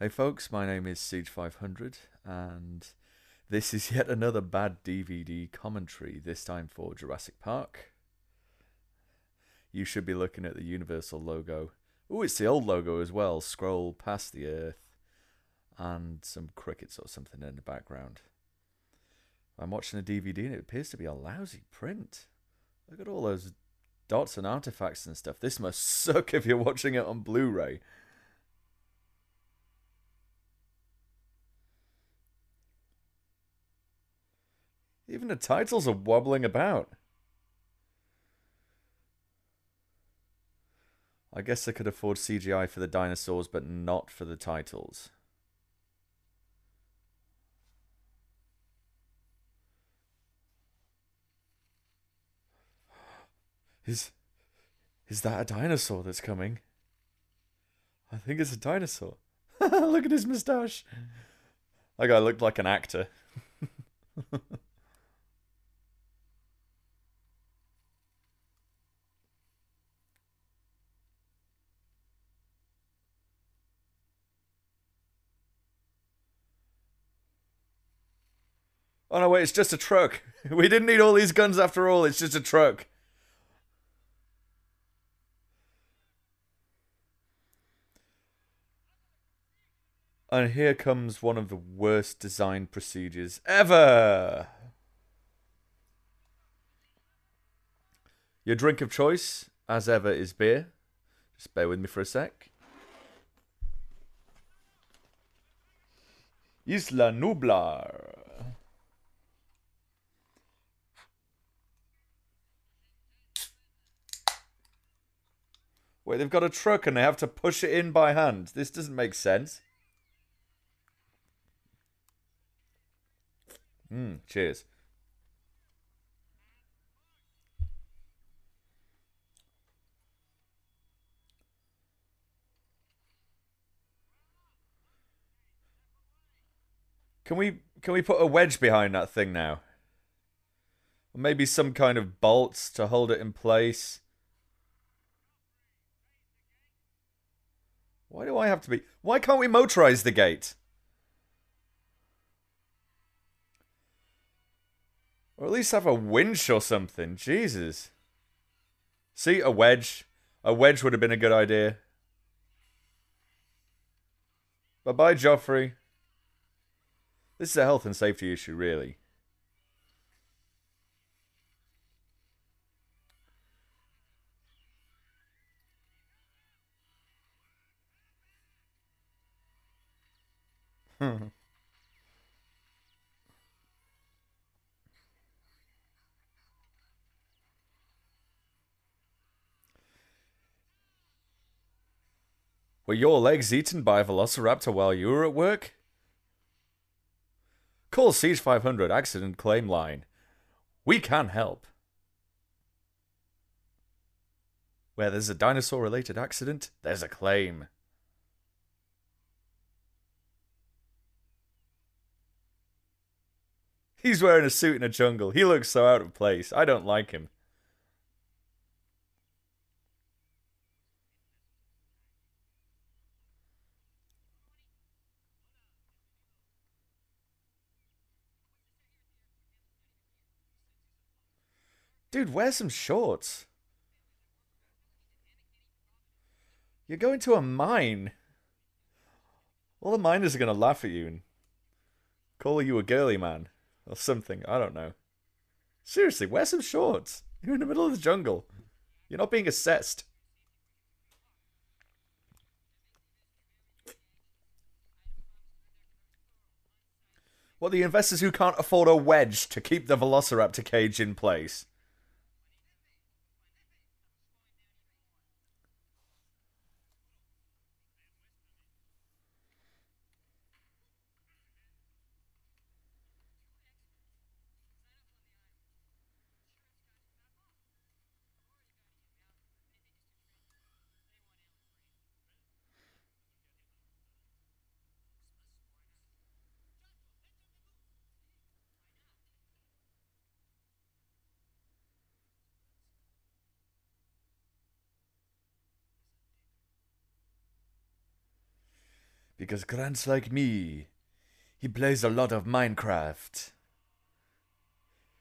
Hey folks, my name is Siege500, and this is yet another bad DVD commentary, this time for Jurassic Park. You should be looking at the Universal logo. Ooh, it's the old logo as well. Scroll past the Earth, and some crickets or something in the background. I'm watching a DVD and it appears to be a lousy print. Look at all those dots and artifacts and stuff. This must suck if you're watching it on Blu-ray. Even the titles are wobbling about. I guess they could afford CGI for the dinosaurs, but not for the titles. Is that a dinosaur that's coming? I think it's a dinosaur. Look at his moustache. That guy looked like an actor. Oh no, wait, it's just a truck. We didn't need all these guns after all, it's just a truck. And here comes one of the worst design procedures ever. Your drink of choice, as ever, is beer. Just bear with me for a sec. Isla Nublar. Wait, they've got a truck and they have to push it in by hand. This doesn't make sense. Cheers. Can we put a wedge behind that thing now? Or maybe some kind of bolts to hold it in place. Why do I have to be... Why can't we motorize the gate? Or at least have a winch or something. Jesus. See, a wedge. A wedge would have been a good idea. Bye-bye, Joffrey. This is a health and safety issue, really. Were your legs eaten by a velociraptor while you were at work? Call Siege 500 accident claim line. We can help. Where there's a dinosaur-related accident, there's a claim. He's wearing a suit in a jungle. He looks so out of place. I don't like him. Dude, wear some shorts. You're going to a mine. All the miners are going to laugh at you and call you a girly man. Or something. I don't know. Seriously, wear some shorts. You're in the middle of the jungle. You're not being assessed. What, the investors who can't afford a wedge to keep the velociraptor cage in place? Because Grant's like me. He plays a lot of Minecraft.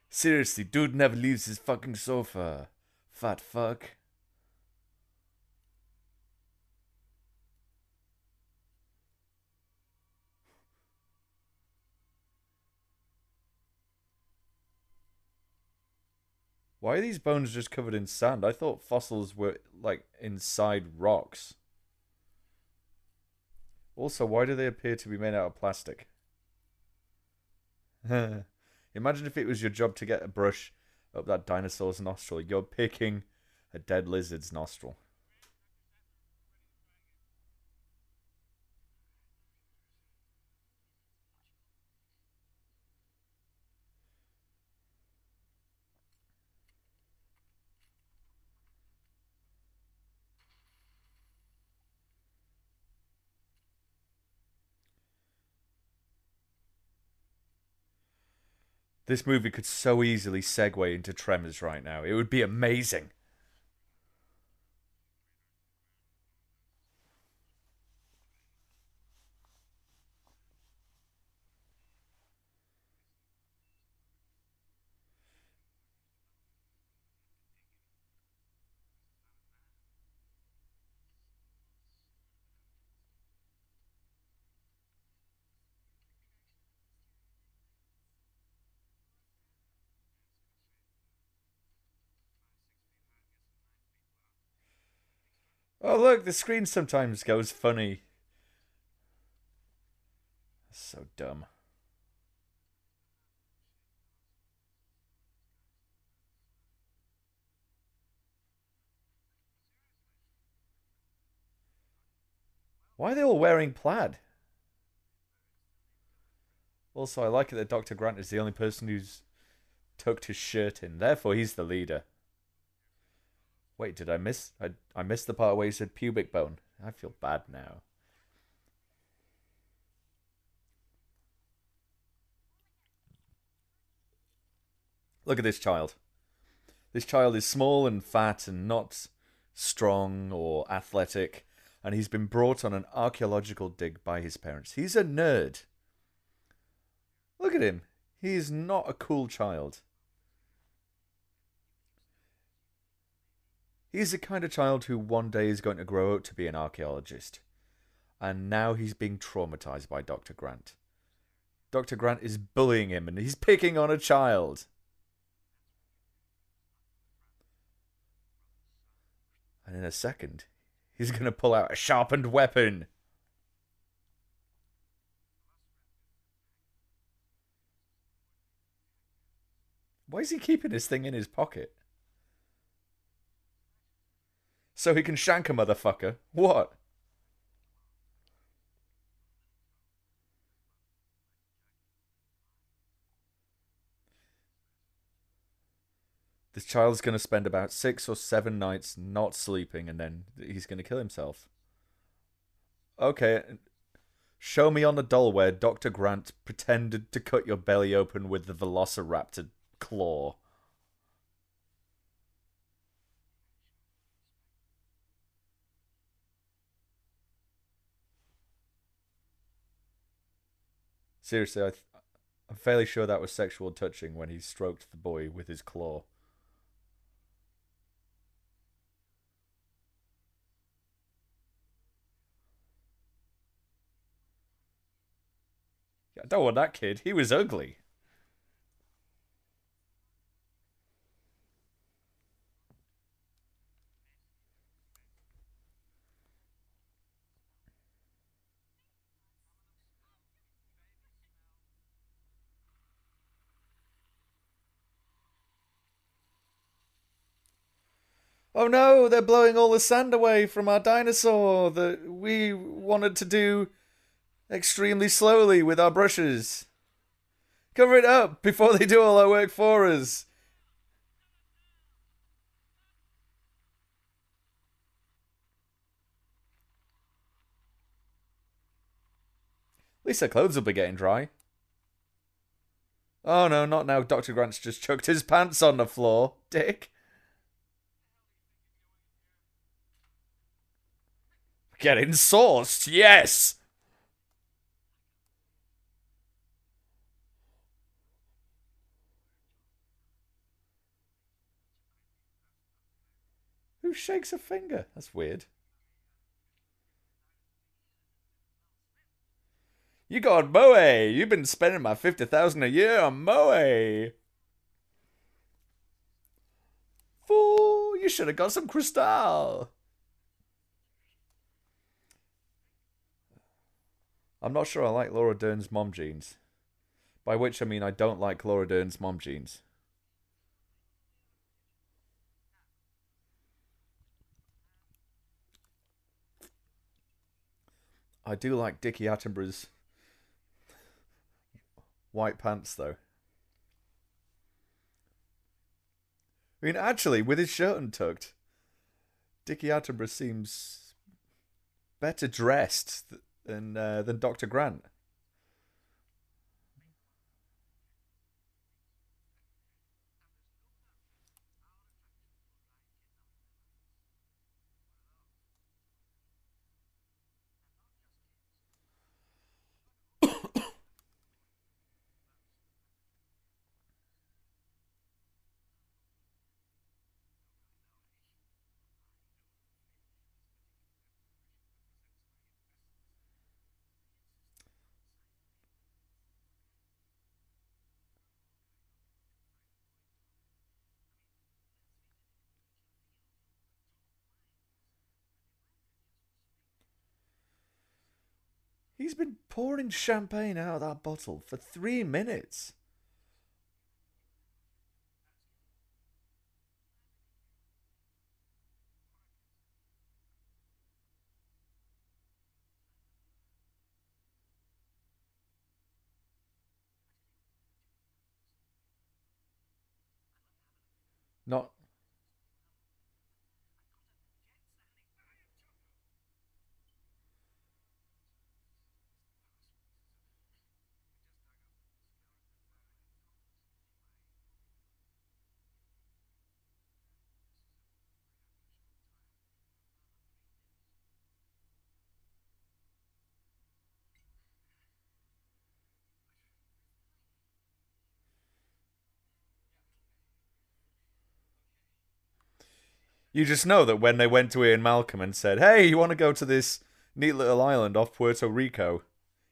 Seriously, dude never leaves his fucking sofa. Fat fuck. Why are these bones just covered in sand? I thought fossils were, like, inside rocks. Also, why do they appear to be made out of plastic? Imagine if it was your job to get a brush up that dinosaur's nostril. You're picking a dead lizard's nostril. This movie could so easily segue into Tremors right now. It would be amazing. Oh, look, the screen sometimes goes funny. That's so dumb. Why are they all wearing plaid? Also, I like it that Dr. Grant is the only person who's tucked his shirt in. Therefore, he's the leader. Wait, did I miss? I missed the part where he said pubic bone. I feel bad now. Look at this child. This child is small and fat and not strong or athletic, and he's been brought on an archaeological dig by his parents. He's a nerd. Look at him. He is not a cool child. He's the kind of child who one day is going to grow up to be an archaeologist. And now he's being traumatized by Dr. Grant. Dr. Grant is bullying him and he's picking on a child. And in a second, he's going to pull out a sharpened weapon. Why is he keeping this thing in his pocket? So he can shank a motherfucker. What? This child's going to spend about 6 or 7 nights not sleeping and then he's going to kill himself. Okay, show me on the doll where Dr. Grant pretended to cut your belly open with the velociraptor claw. Seriously, I'm fairly sure that was sexual touching when he stroked the boy with his claw. I don't want that kid. He was ugly. Oh no, they're blowing all the sand away from our dinosaur that we wanted to do extremely slowly with our brushes. Cover it up before they do all our work for us. At least their clothes will be getting dry. Oh no, not now. Dr. Grant's just chucked his pants on the floor. Dick. Getting sauced, yes! Who shakes a finger? That's weird. You got Moe. You've been spending my 50,000 a year on Moe. Fool, you should have got some crystal. I'm not sure I like Laura Dern's mom jeans. By which I mean I don't like Laura Dern's mom jeans. I do like Dickie Attenborough's white pants, though. I mean, actually, with his shirt untucked, Dickie Attenborough seems better dressed than Dr. Grant. He's been pouring champagne out of that bottle for 3 minutes. Not. You just know that when they went to Ian Malcolm and said, "Hey, you want to go to this neat little island off Puerto Rico?"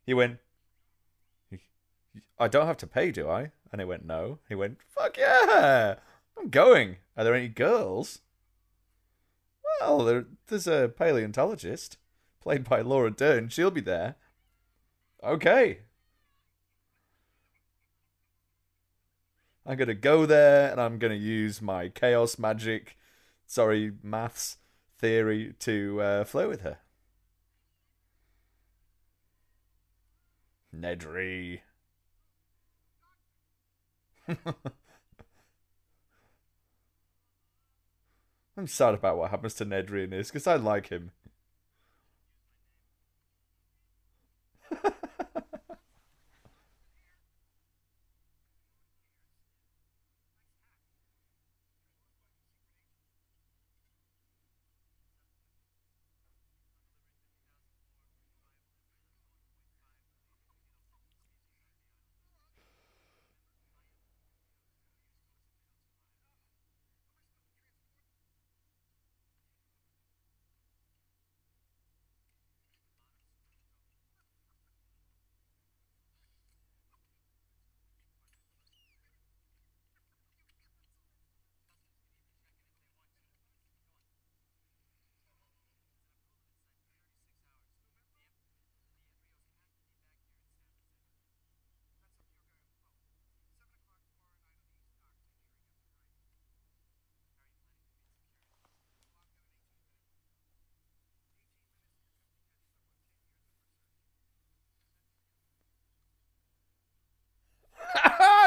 He went, "I don't have to pay, do I?" And he went, "No." He went, "Fuck yeah, I'm going. Are there any girls?" Well, there's a paleontologist played by Laura Dern. She'll be there. Okay, I'm gonna go there and I'm gonna use my chaos magic, sorry, maths theory to flirt with her. Nedry. I'm sad about what happens to Nedry in this because I like him.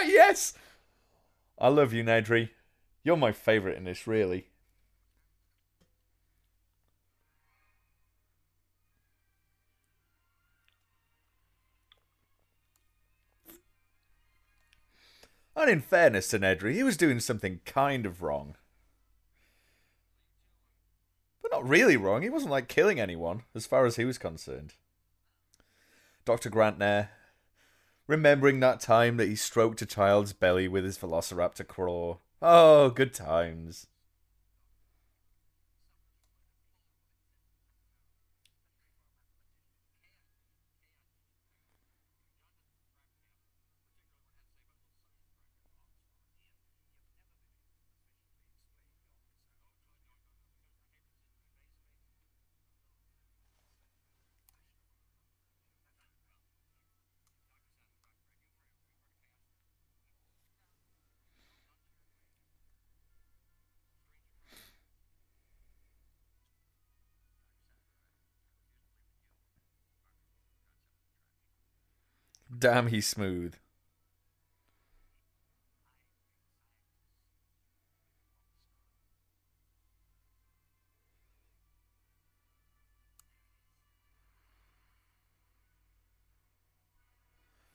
Yes! I love you, Nedry. You're my favourite in this, really. And in fairness to Nedry, he was doing something kind of wrong. But not really wrong. He wasn't like killing anyone, as far as he was concerned. Dr. Grantner, remembering that time that he stroked a child's belly with his velociraptor claw. Oh, good times. Damn, he's smooth.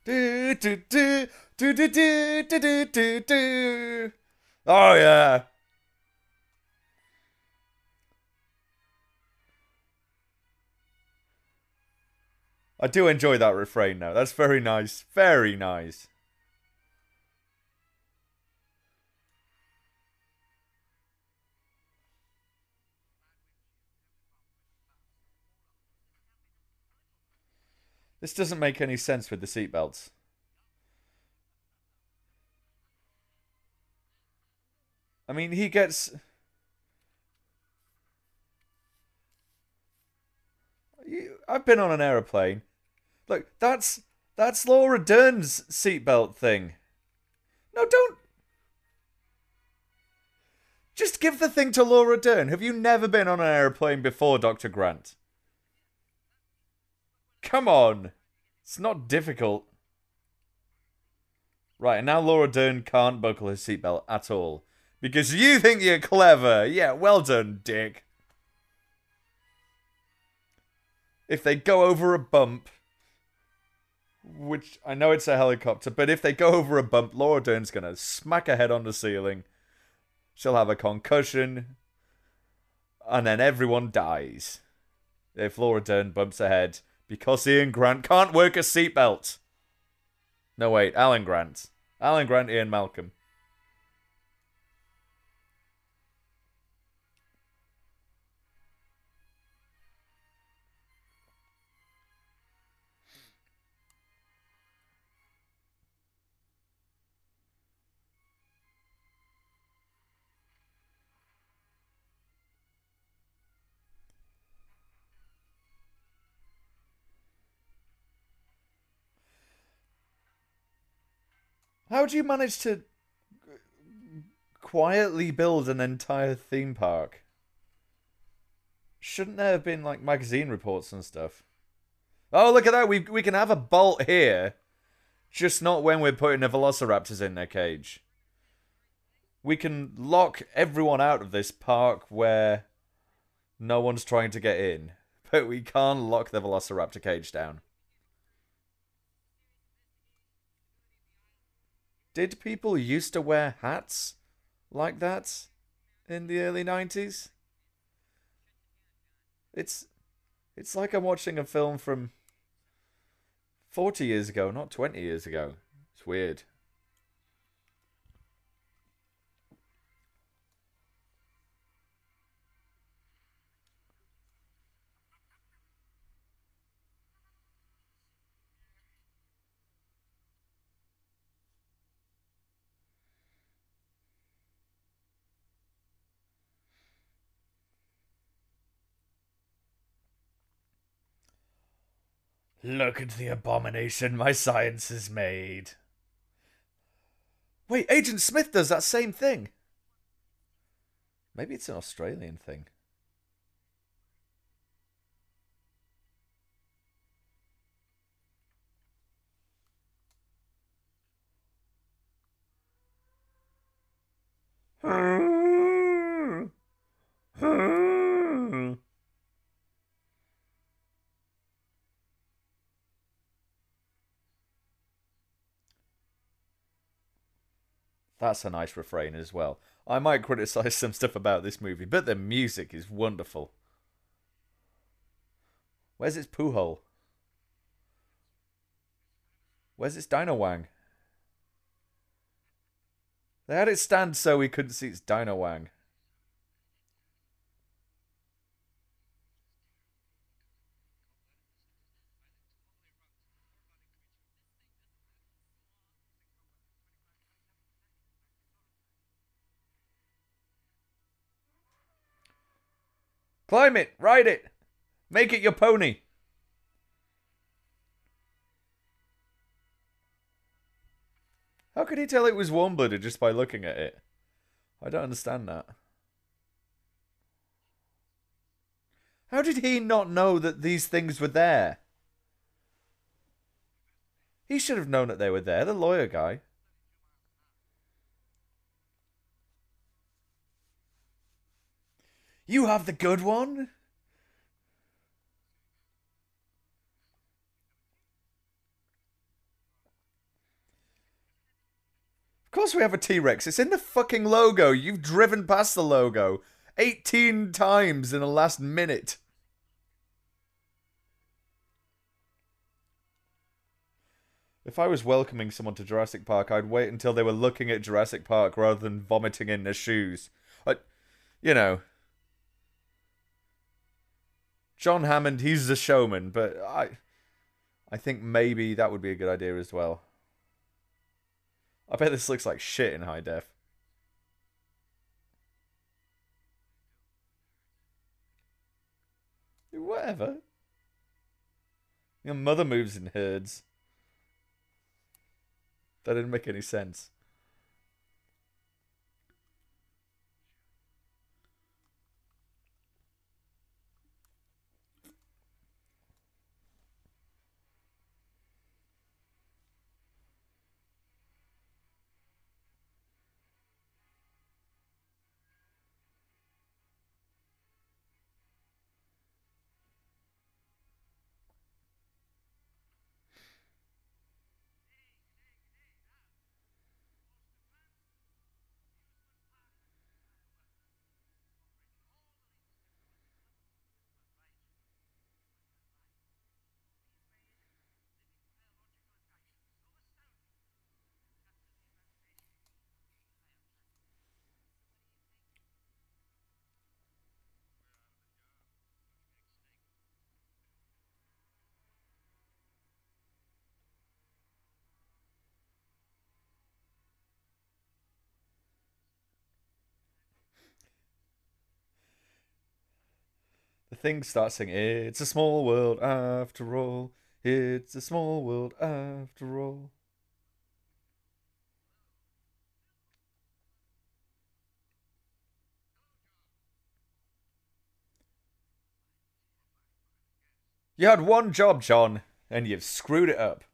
Do, do, do, do, do, do, do, do, do. Oh, yeah. I do enjoy that refrain now. That's very nice. Very nice. This doesn't make any sense with the seatbelts. I mean, he gets... I've been on an aeroplane. Look, that's Laura Dern's seatbelt thing. No, don't... Just give the thing to Laura Dern. Have you never been on an aeroplane before, Dr. Grant? Come on. It's not difficult. Right, and now Laura Dern can't buckle her seatbelt at all. Because you think you're clever. Yeah, well done, dick. If they go over a bump, which I know it's a helicopter, but if they go over a bump, Laura Dern's going to smack her head on the ceiling. She'll have a concussion. And then everyone dies. If Laura Dern bumps her head. Because Ian Grant can't work a seatbelt. No, wait. Alan Grant. Alan Grant, Ian Malcolm. How do you manage to quietly build an entire theme park? Shouldn't there have been, like, magazine reports and stuff? Oh, look at that. We can have a bolt here. Just not when we're putting the velociraptors in their cage. We can lock everyone out of this park where no one's trying to get in. But we can't lock the velociraptor cage down. Did people used to wear hats like that in the early 90s? It's like I'm watching a film from 40 years ago, not 20 years ago. It's weird. Look at the abomination my science has made. Wait, Agent Smith does that same thing. Maybe it's an Australian thing. That's a nice refrain as well. I might criticize some stuff about this movie, but the music is wonderful. Where's its poo hole? Where's its dino wang? They had it stand so we couldn't see its dino wang. Climb it! Ride it! Make it your pony! How could he tell it was warm-blooded just by looking at it? I don't understand that. How did he not know that these things were there? He should have known that they were there, the lawyer guy. You have the good one? Of course we have a T-Rex. It's in the fucking logo. You've driven past the logo 18 times in the last minute. If I was welcoming someone to Jurassic Park, I'd wait until they were looking at Jurassic Park rather than vomiting in their shoes. You know, John Hammond, he's a showman, but I think maybe that would be a good idea as well. I bet this looks like shit in high def. Whatever. Your mother moves in herds. That didn't make any sense. The thing starts singing, "It's a small world after all. It's a small world after all." You had one job, John, and you've screwed it up.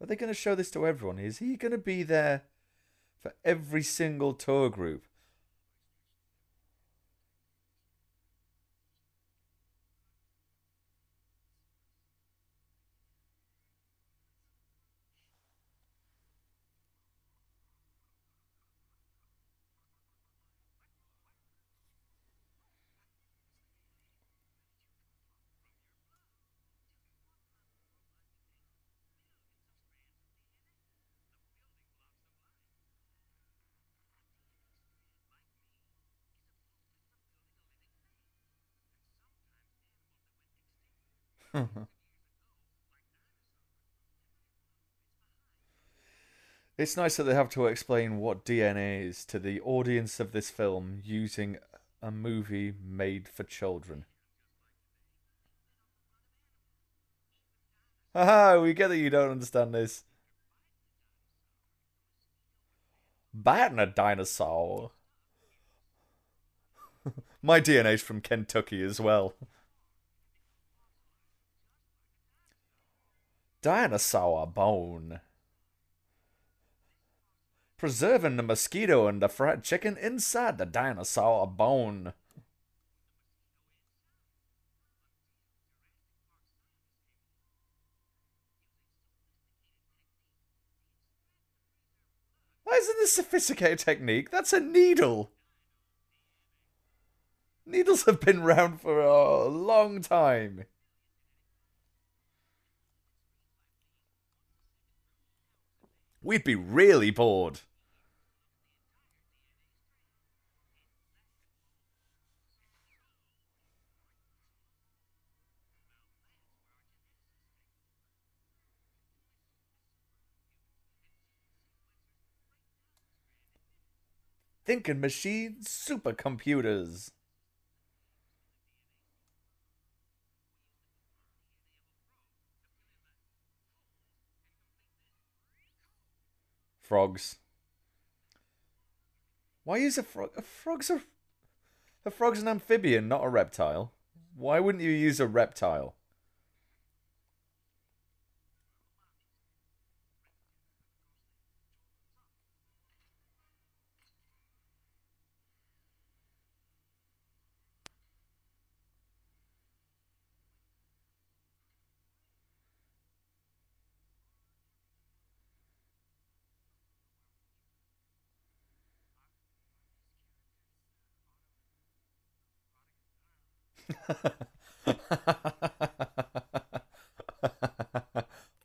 Are they going to show this to everyone? Is he going to be there for every single tour group? It's nice that they have to explain what DNA is to the audience of this film using a movie made for children. Haha, we get that you don't understand this. Biting a dinosaur. My DNA's from Kentucky as well. Dinosaur bone. Preserving the mosquito and the fried chicken inside the dinosaur bone. Why isn't this a sophisticated technique? That's a needle. Needles have been around for a long time. We'd be really bored. Thinking machines, supercomputers. Frogs. Why is a frog? A frog's an amphibian, not a reptile. Why wouldn't you use a reptile?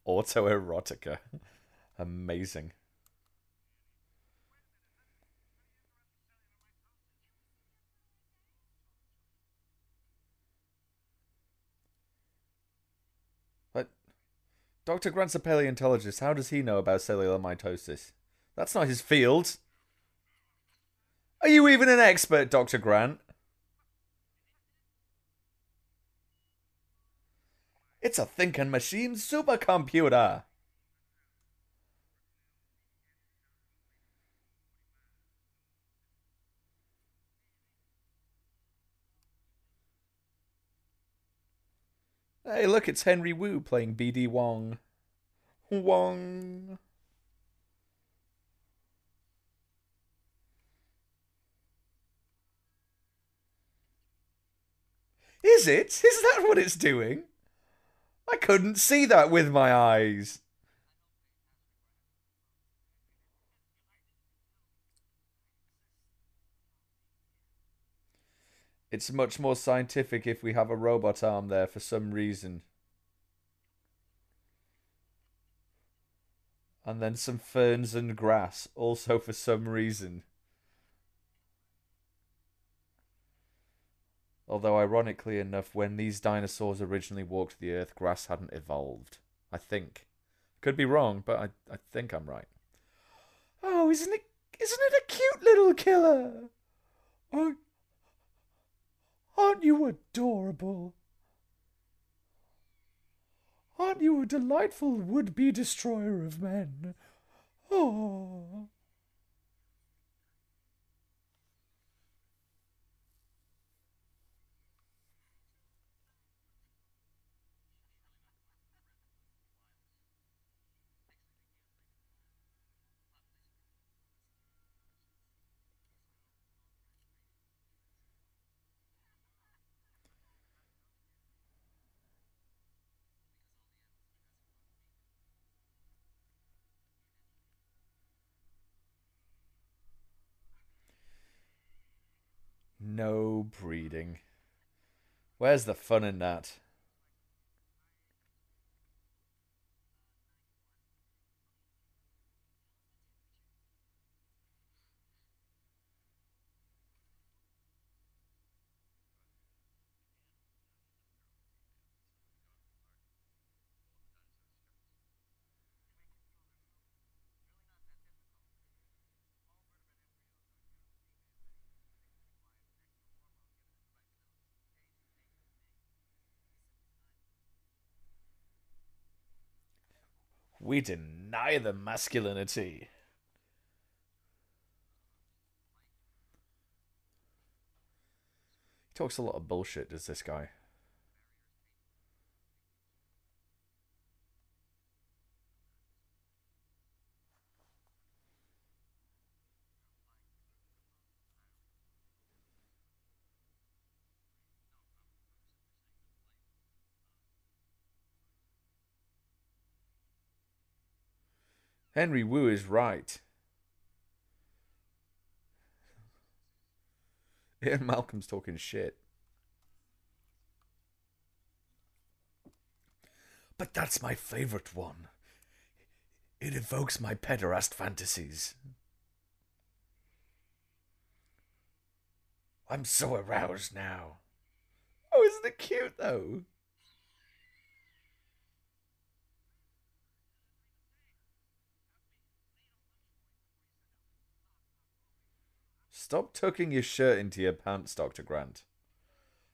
Autoerotica. Amazing. But Dr. Grant's a paleontologist. How does he know about cellular mitosis? That's not his field. Are you even an expert, Dr. Grant? It's a thinking machine supercomputer. Hey, look, it's Henry Wu playing BD Wong. Wong. Is it? Is that what it's doing? I couldn't see that with my eyes. It's much more scientific if we have a robot arm there for some reason. And then some ferns and grass, also for some reason. Although, ironically enough, when these dinosaurs originally walked the earth, grass hadn't evolved. I think. Could be wrong, but I think I'm right. Oh, isn't it a cute little killer? Aren't, aren't you adorable? Aren't you a delightful would-be destroyer of men? Oh. No breeding. Where's the fun in that? We deny the masculinity. He talks a lot of bullshit, does this guy? Henry Wu is right. Ian Malcolm's talking shit. But that's my favourite one. It evokes my pederast fantasies. I'm so aroused now. Oh, isn't it cute though? Stop tucking your shirt into your pants, Dr. Grant.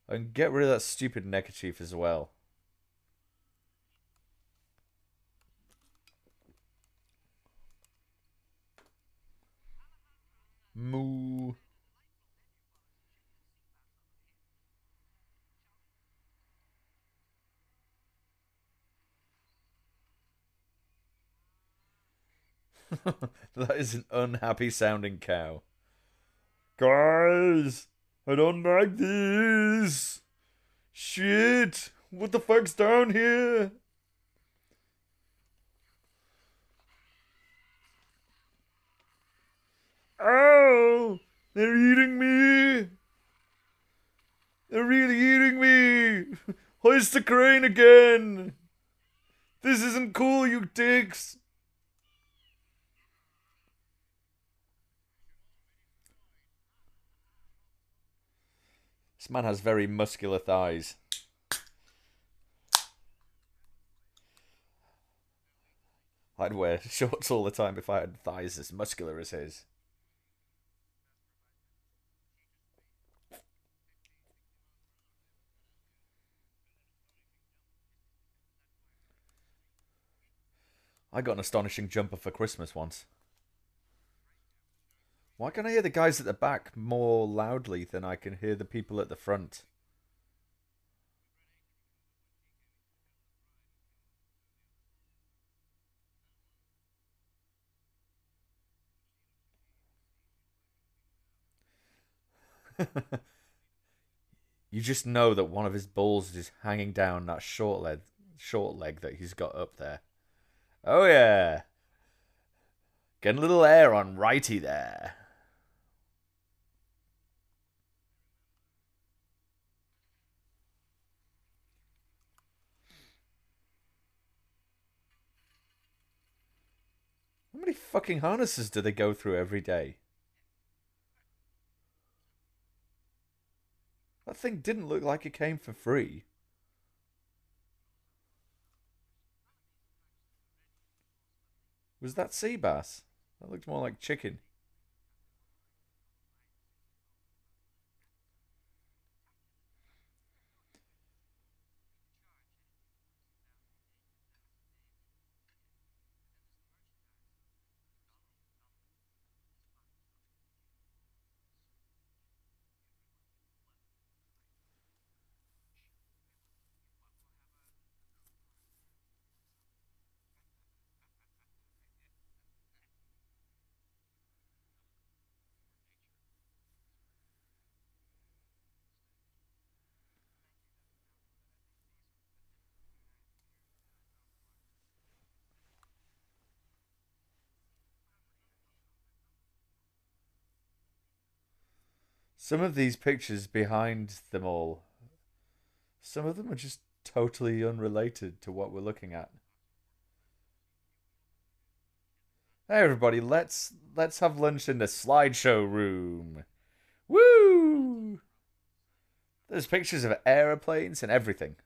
And get rid of that stupid neckerchief as well. Moo. That is an unhappy sounding cow. Guys, I don't like this. Shit, what the fuck's down here? Ow! They're eating me! They're really eating me! Hoist the crane again! This isn't cool, you dicks! This man has very muscular thighs. I'd wear shorts all the time if I had thighs as muscular as his. I got an astonishing jumper for Christmas once. Why can I hear the guys at the back more loudly than I can hear the people at the front? You just know that one of his balls is hanging down that short leg that he's got up there. Oh yeah, getting a little air on righty there. How many fucking harnesses do they go through every day? That thing didn't look like it came for free. Was that sea bass? That looked more like chicken. Some of these pictures behind them all, some of them are just totally unrelated to what we're looking at. Hey everybody, let's have lunch in the slideshow room. Woo! There's pictures of aeroplanes and everything.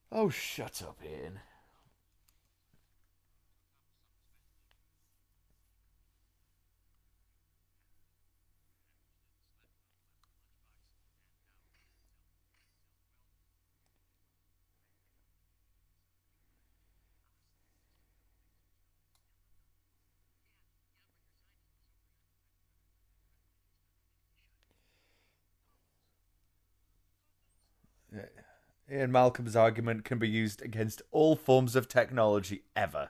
Oh, shut up, Ian. Ian Malcolm's argument can be used against all forms of technology ever.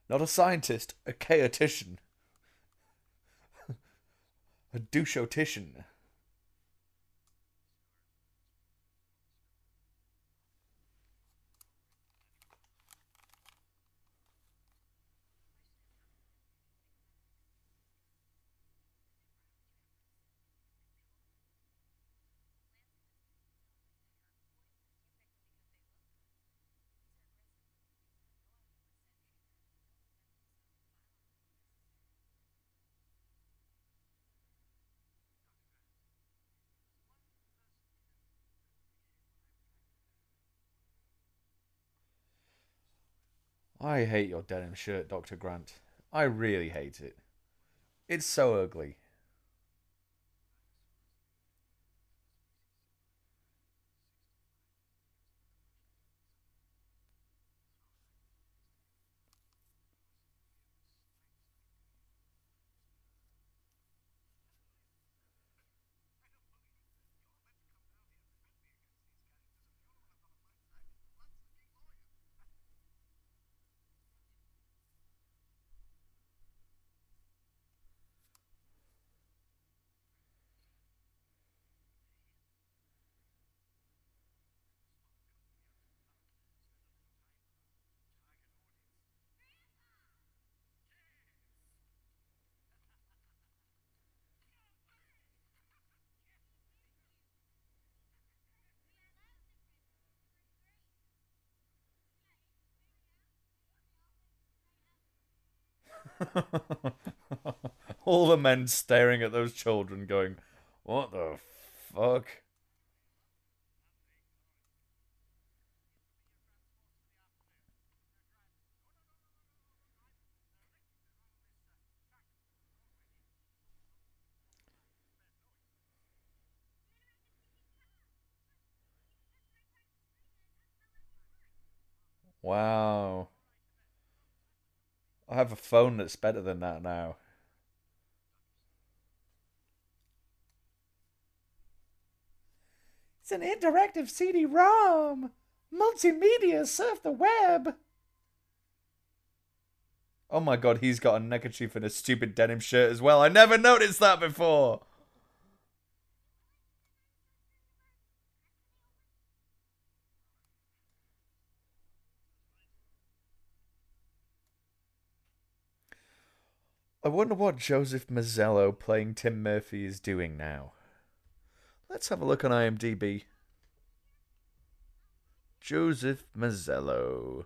Not a scientist, a chaotician, a douchotician. I hate your denim shirt, Dr. Grant. I really hate it. It's so ugly. All the men staring at those children going, what the fuck? Wow. I have a phone that's better than that now. It's an interactive CD-ROM. Multimedia, surf the web. Oh my god, he's got a neckerchief and a stupid denim shirt as well. I never noticed that before. I wonder what Joseph Mazzello playing Tim Murphy is doing now. Let's have a look on IMDb. Joseph Mazzello.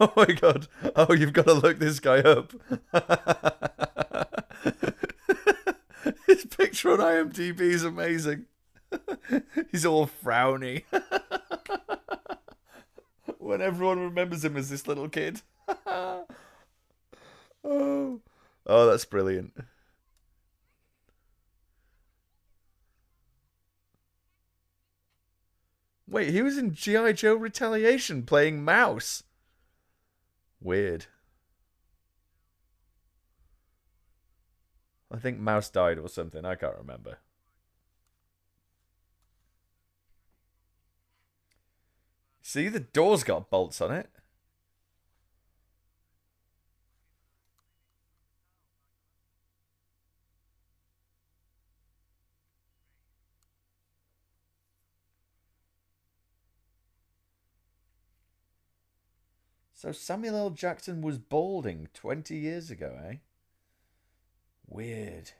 Oh my god. Oh, you've got to look this guy up. His picture on IMDb is amazing. He's all frowny. When everyone remembers him as this little kid. Oh. Oh, that's brilliant. Wait, he was in G.I. Joe Retaliation playing Mouse. Weird. I think Mouse died or something. I can't remember. See, the door's got bolts on it. So Samuel L. Jackson was balding 20 years ago, eh? Weird.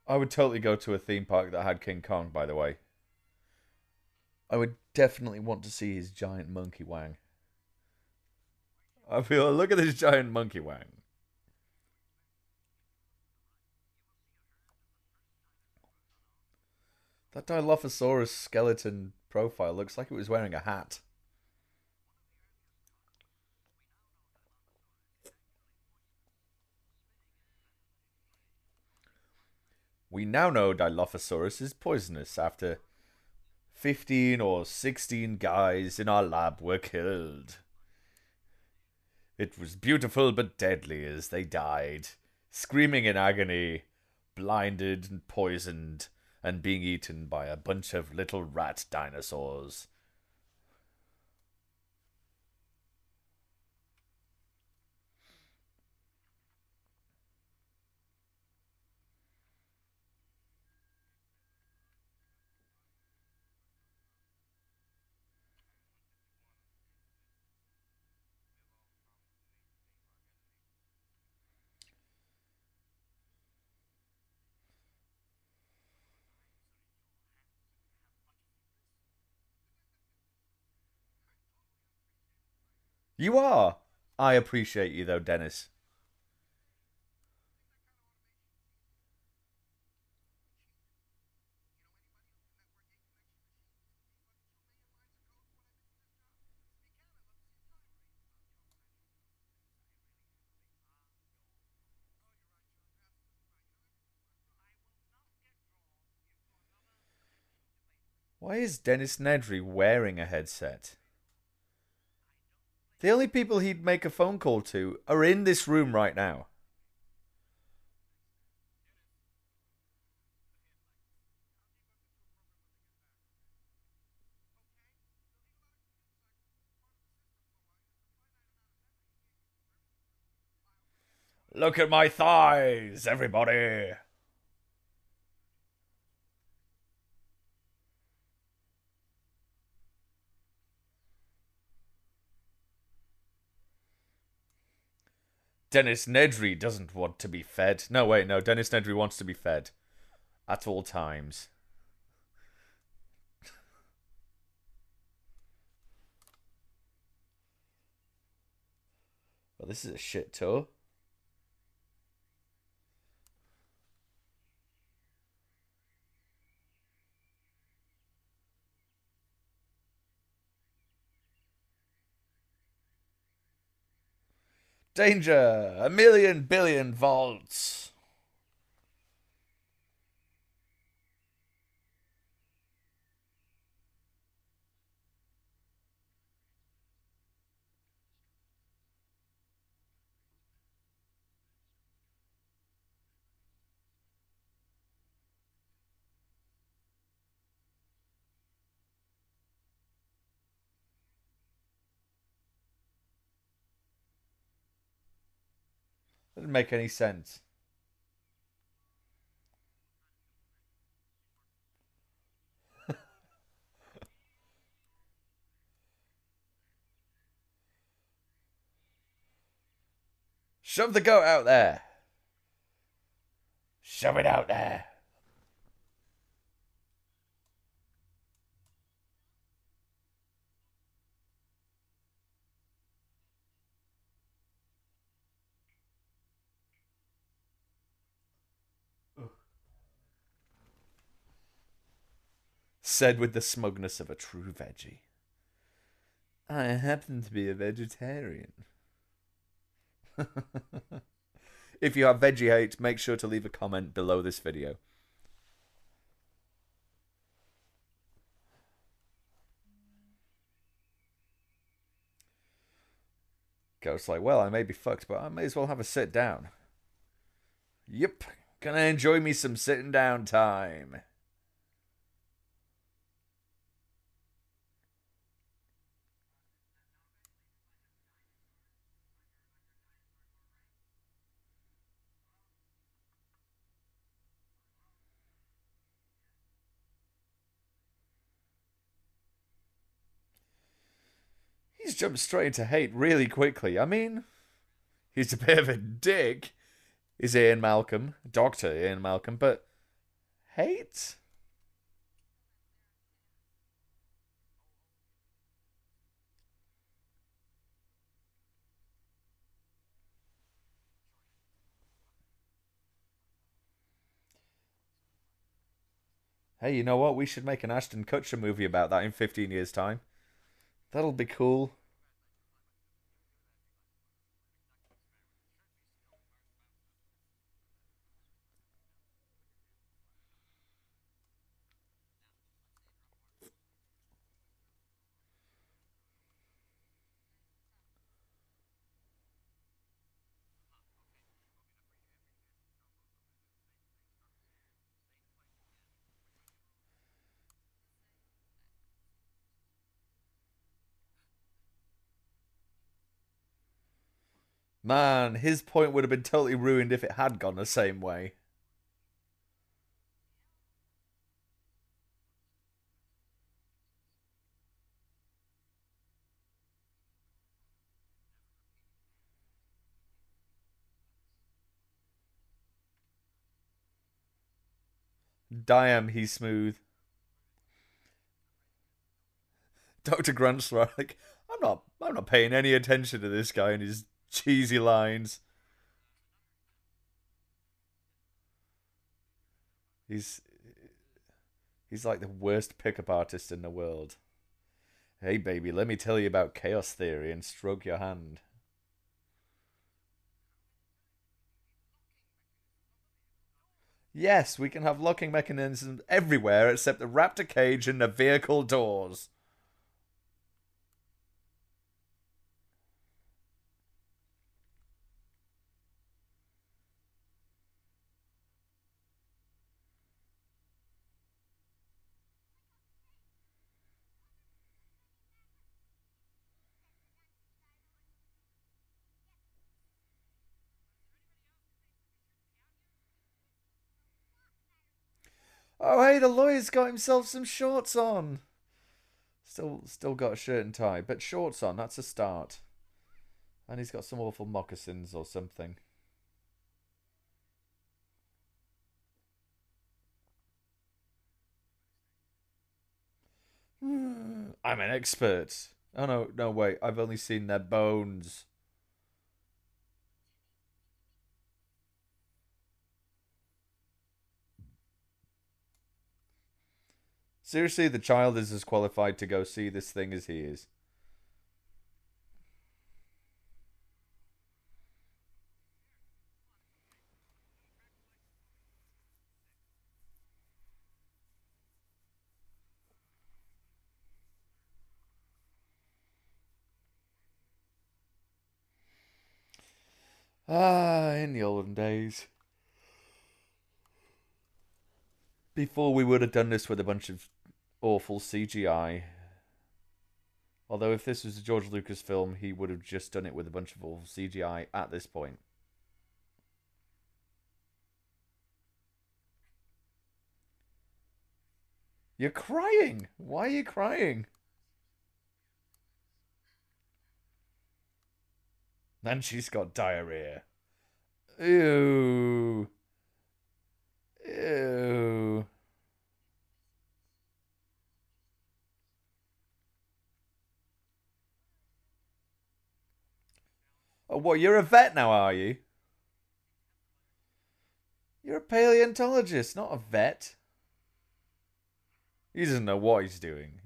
I would totally go to a theme park that had King Kong, by the way. I would definitely want to see his giant monkey wang. I feel, look at this giant monkey wang. That Dilophosaurus skeleton profile looks like it was wearing a hat. We now know Dilophosaurus is poisonous after 15 or 16 guys in our lab were killed. It was beautiful but deadly as they died, screaming in agony, blinded and poisoned, and being eaten by a bunch of little rat dinosaurs. You are. I appreciate you though, Dennis. Why is Dennis Nedry wearing a headset? The only people he'd make a phone call to are in this room right now. Look at my thighs, everybody. Dennis Nedry doesn't want to be fed. No, wait, no. Dennis Nedry wants to be fed at all times. Well, this is a shit tour. Danger! A million billion volts! That didn't make any sense. Shove the goat out there! Shove it out there! Said with the smugness of a true veggie. I happen to be a vegetarian. If you have veggie hate, make sure to leave a comment below this video. Ghost's like, well, I may be fucked, but I may as well have a sit down. Yep, gonna enjoy me some sitting down time. He's jumped straight into hate really quickly. I mean, he's a bit of a dick, is Ian Malcolm, Dr. Ian Malcolm, but hate? Hey, you know what? We should make an Ashton Kutcher movie about that in 15 years' time. That'll be cool. Man, his point would have been totally ruined if it had gone the same way. Damn, he's smooth. Dr. Grant's like, I'm not paying any attention to this guy and his cheesy lines. He's he's like the worst pickup artist in the world. Hey baby, let me tell you about chaos theory and stroke your hand. Yes, we can have locking mechanisms everywhere except the raptor cage and the vehicle doors. Oh hey, the lawyer's got himself some shorts on. Still got a shirt and tie, but shorts on, that's a start. And he's got some awful moccasins or something. I'm an expert. Oh no, no wait, I've only seen their bones. Seriously, the child is as qualified to go see this thing as he is. Ah, in the olden days. Before we would have done this with a bunch of awful CGI. Although if this was a George Lucas film, he would have just done it with a bunch of awful CGI at this point. You're crying. Why are you crying? And she's got diarrhea. Ew. Ew. Oh, what? You're a vet now, are you? You're a paleontologist, not a vet. He doesn't know what he's doing.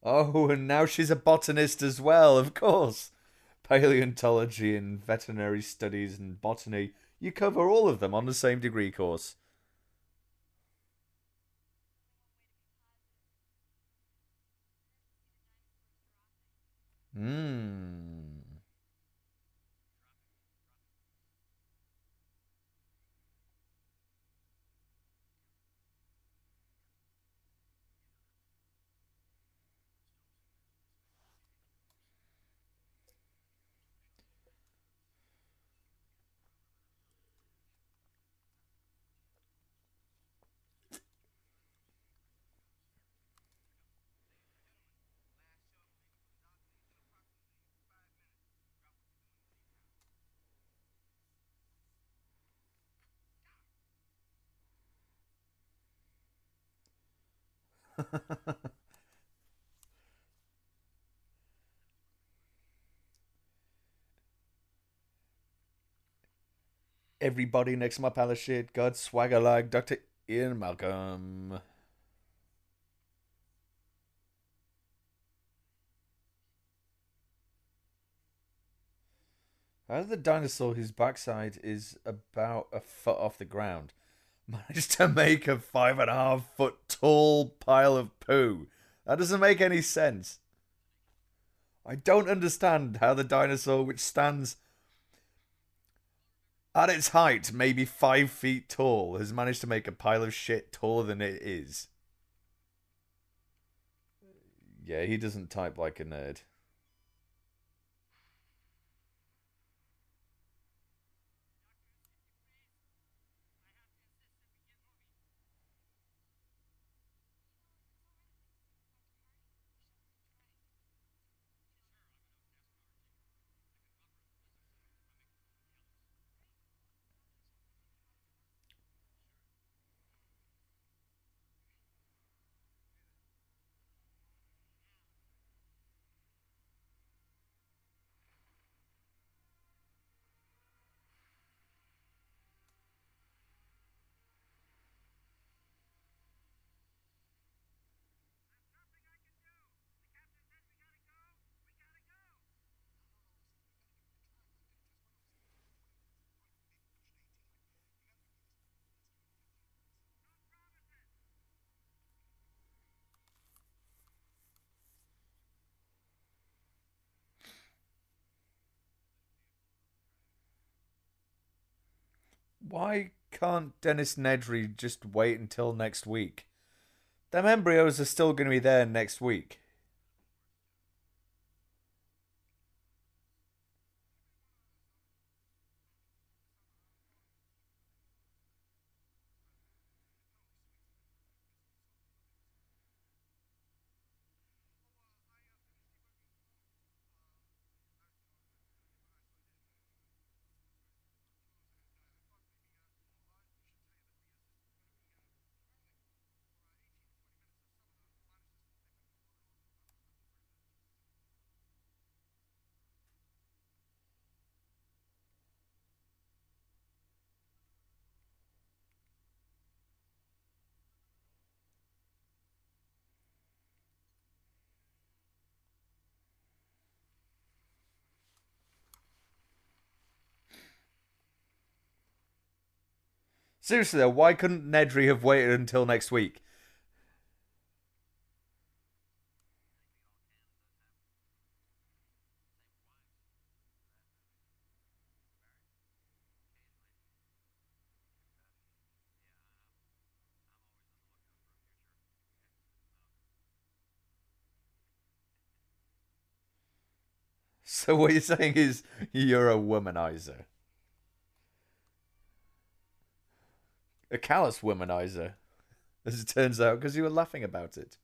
Oh, and now she's a botanist as well, of course. Paleontology and veterinary studies and botany. You cover all of them on the same degree course. Hmm. Everybody next to my pile of shit got swagger like Dr. Ian Malcolm. How did the dinosaur whose backside is about a foot off the ground manage to make a 5.5 foot tall pile of poo? That doesn't make any sense. I don't understand how the dinosaur, which stands at its height maybe 5 feet tall, has managed to make a pile of shit taller than it is. Yeah, he doesn't type like a nerd. Why can't Dennis Nedry just wait until next week? Them embryos are still going to be there next week. Seriously though, why couldn't Nedry have waited until next week? So what you're saying is you're a womanizer. A callous womanizer, as it turns out, because you were laughing about it.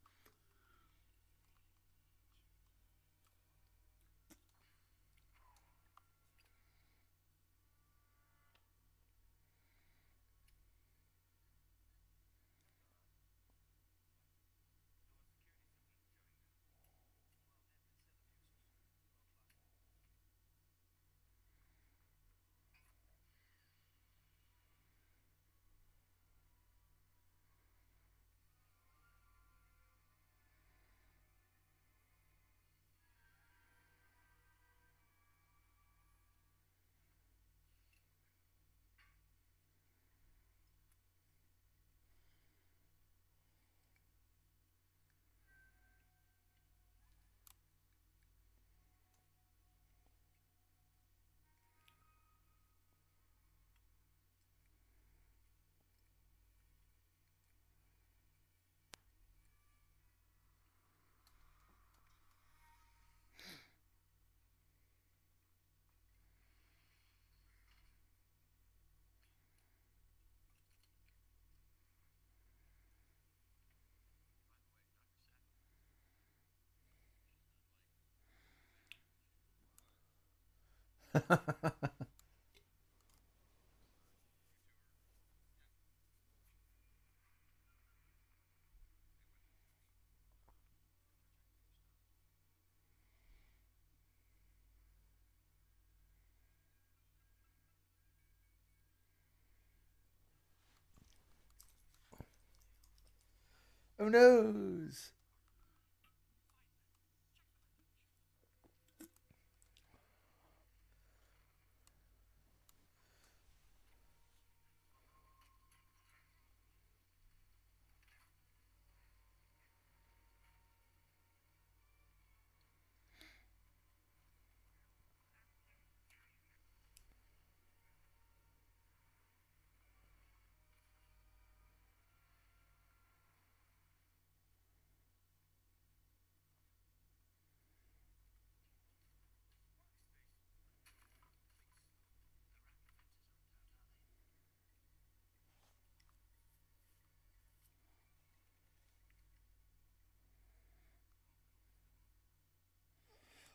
Oh noes.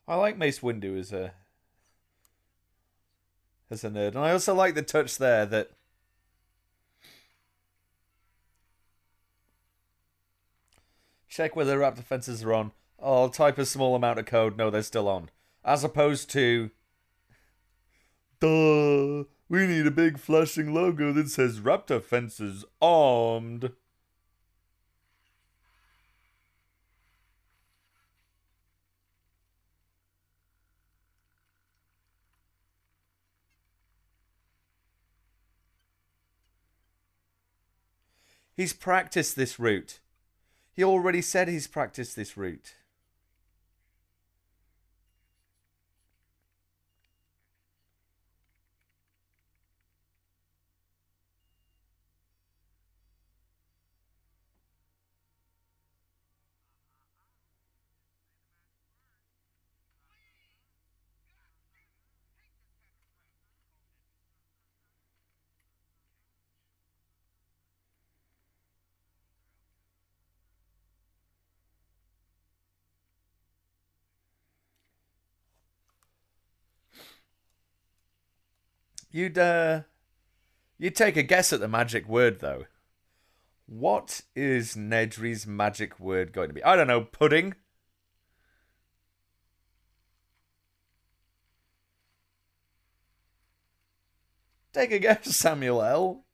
I like Mace Windu as a nerd, and I also like the touch there that check whether raptor fences are on. Oh, I'll type a small amount of code. No, they're still on. As opposed to, duh, we need a big flashing logo that says raptor fences armed. He's practiced this route. He already said he's practiced this route. You'd you'd take a guess at the magic word though. What is Nedry's magic word going to be? I don't know, pudding? Take a guess, Samuel L.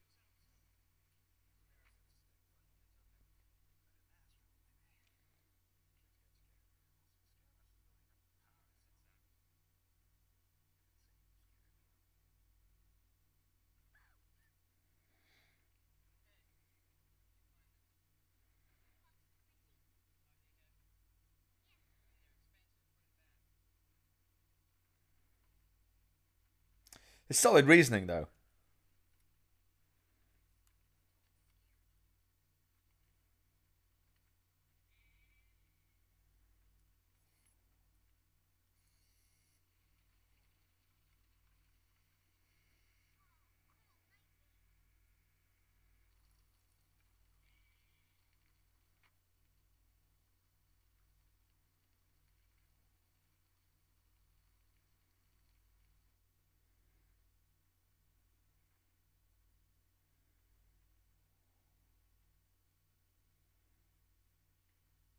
It's solid reasoning though.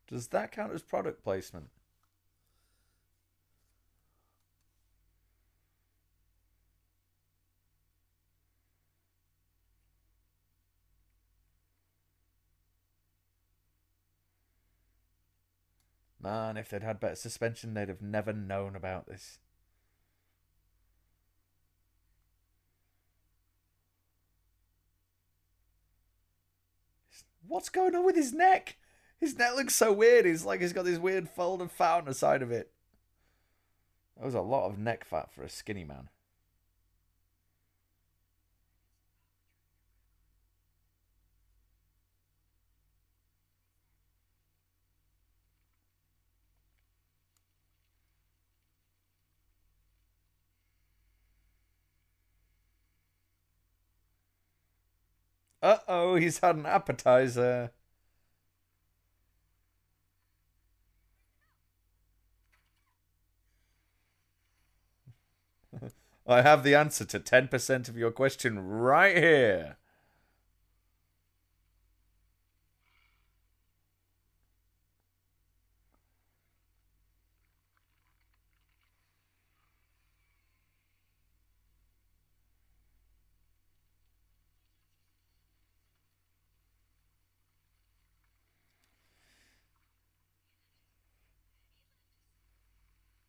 Does that count as product placement? Man, if they'd had better suspension, they'd have never known about this. What's going on with his neck? His neck looks so weird. He's like he's got this weird fold of fat on the side of it. That was a lot of neck fat for a skinny man. Uh-oh, he's had an appetizer. I have the answer to 10% of your question right here.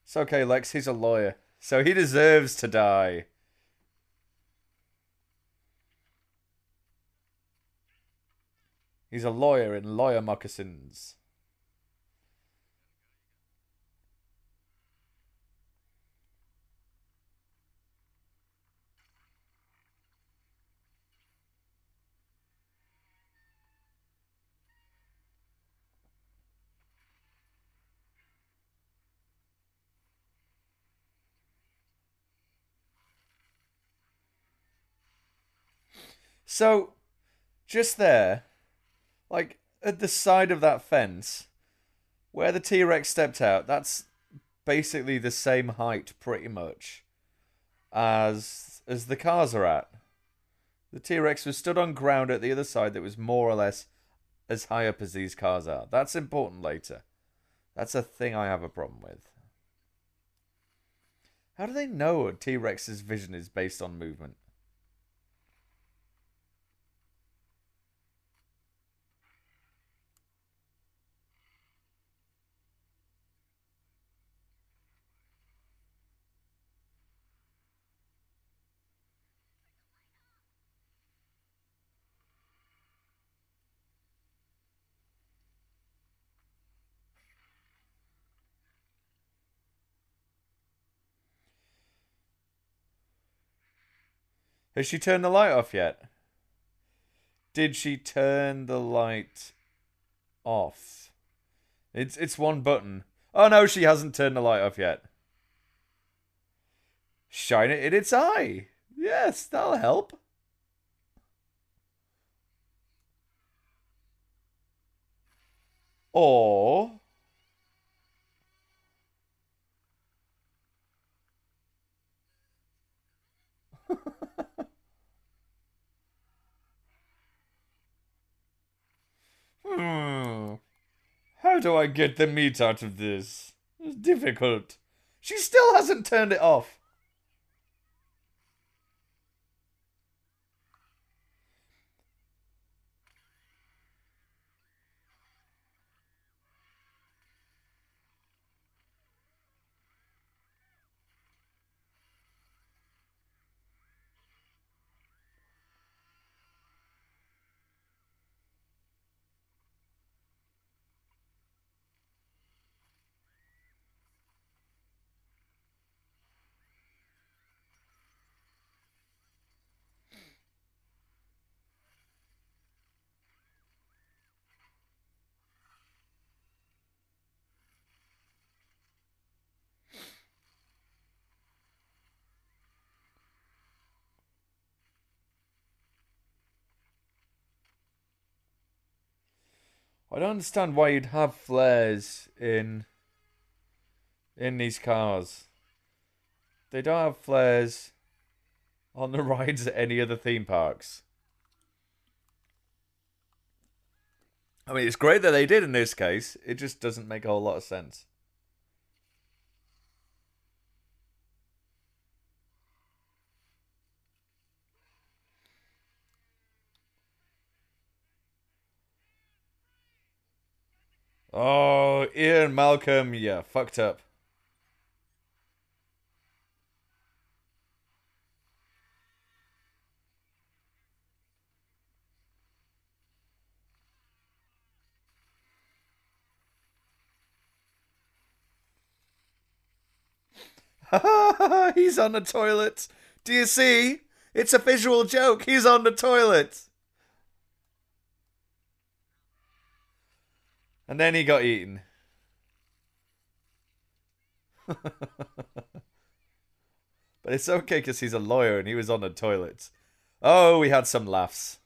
It's okay, Lex. He's a lawyer. So he deserves to die. He's a lawyer in lawyer moccasins. So, just there, like at the side of that fence, where the T Rex stepped out, that's basically the same height, pretty much, as the cars are at. The T Rex was stood on ground at the other side that was more or less as high up as these cars are. That's important later. That's a thing I have a problem with. How do they know a T Rex's vision is based on movement? Has she turned the light off yet? Did she turn the light off? It's one button. Oh no, she hasn't turned the light off yet. Shine it in its eye. Yes, that'll help. Or do I get the meat out of this? It's difficult. She still hasn't turned it off. I don't understand why you'd have flares in these cars. They don't have flares on the rides at any other theme parks. I mean, it's great that they did in this case. It just doesn't make a whole lot of sense. Oh, Ian Malcolm, yeah, fucked up. He's on the toilet. Do you see? It's a visual joke. He's on the toilet. And then he got eaten. But it's okay because he's a lawyer and he was on the toilet. Oh, we had some laughs.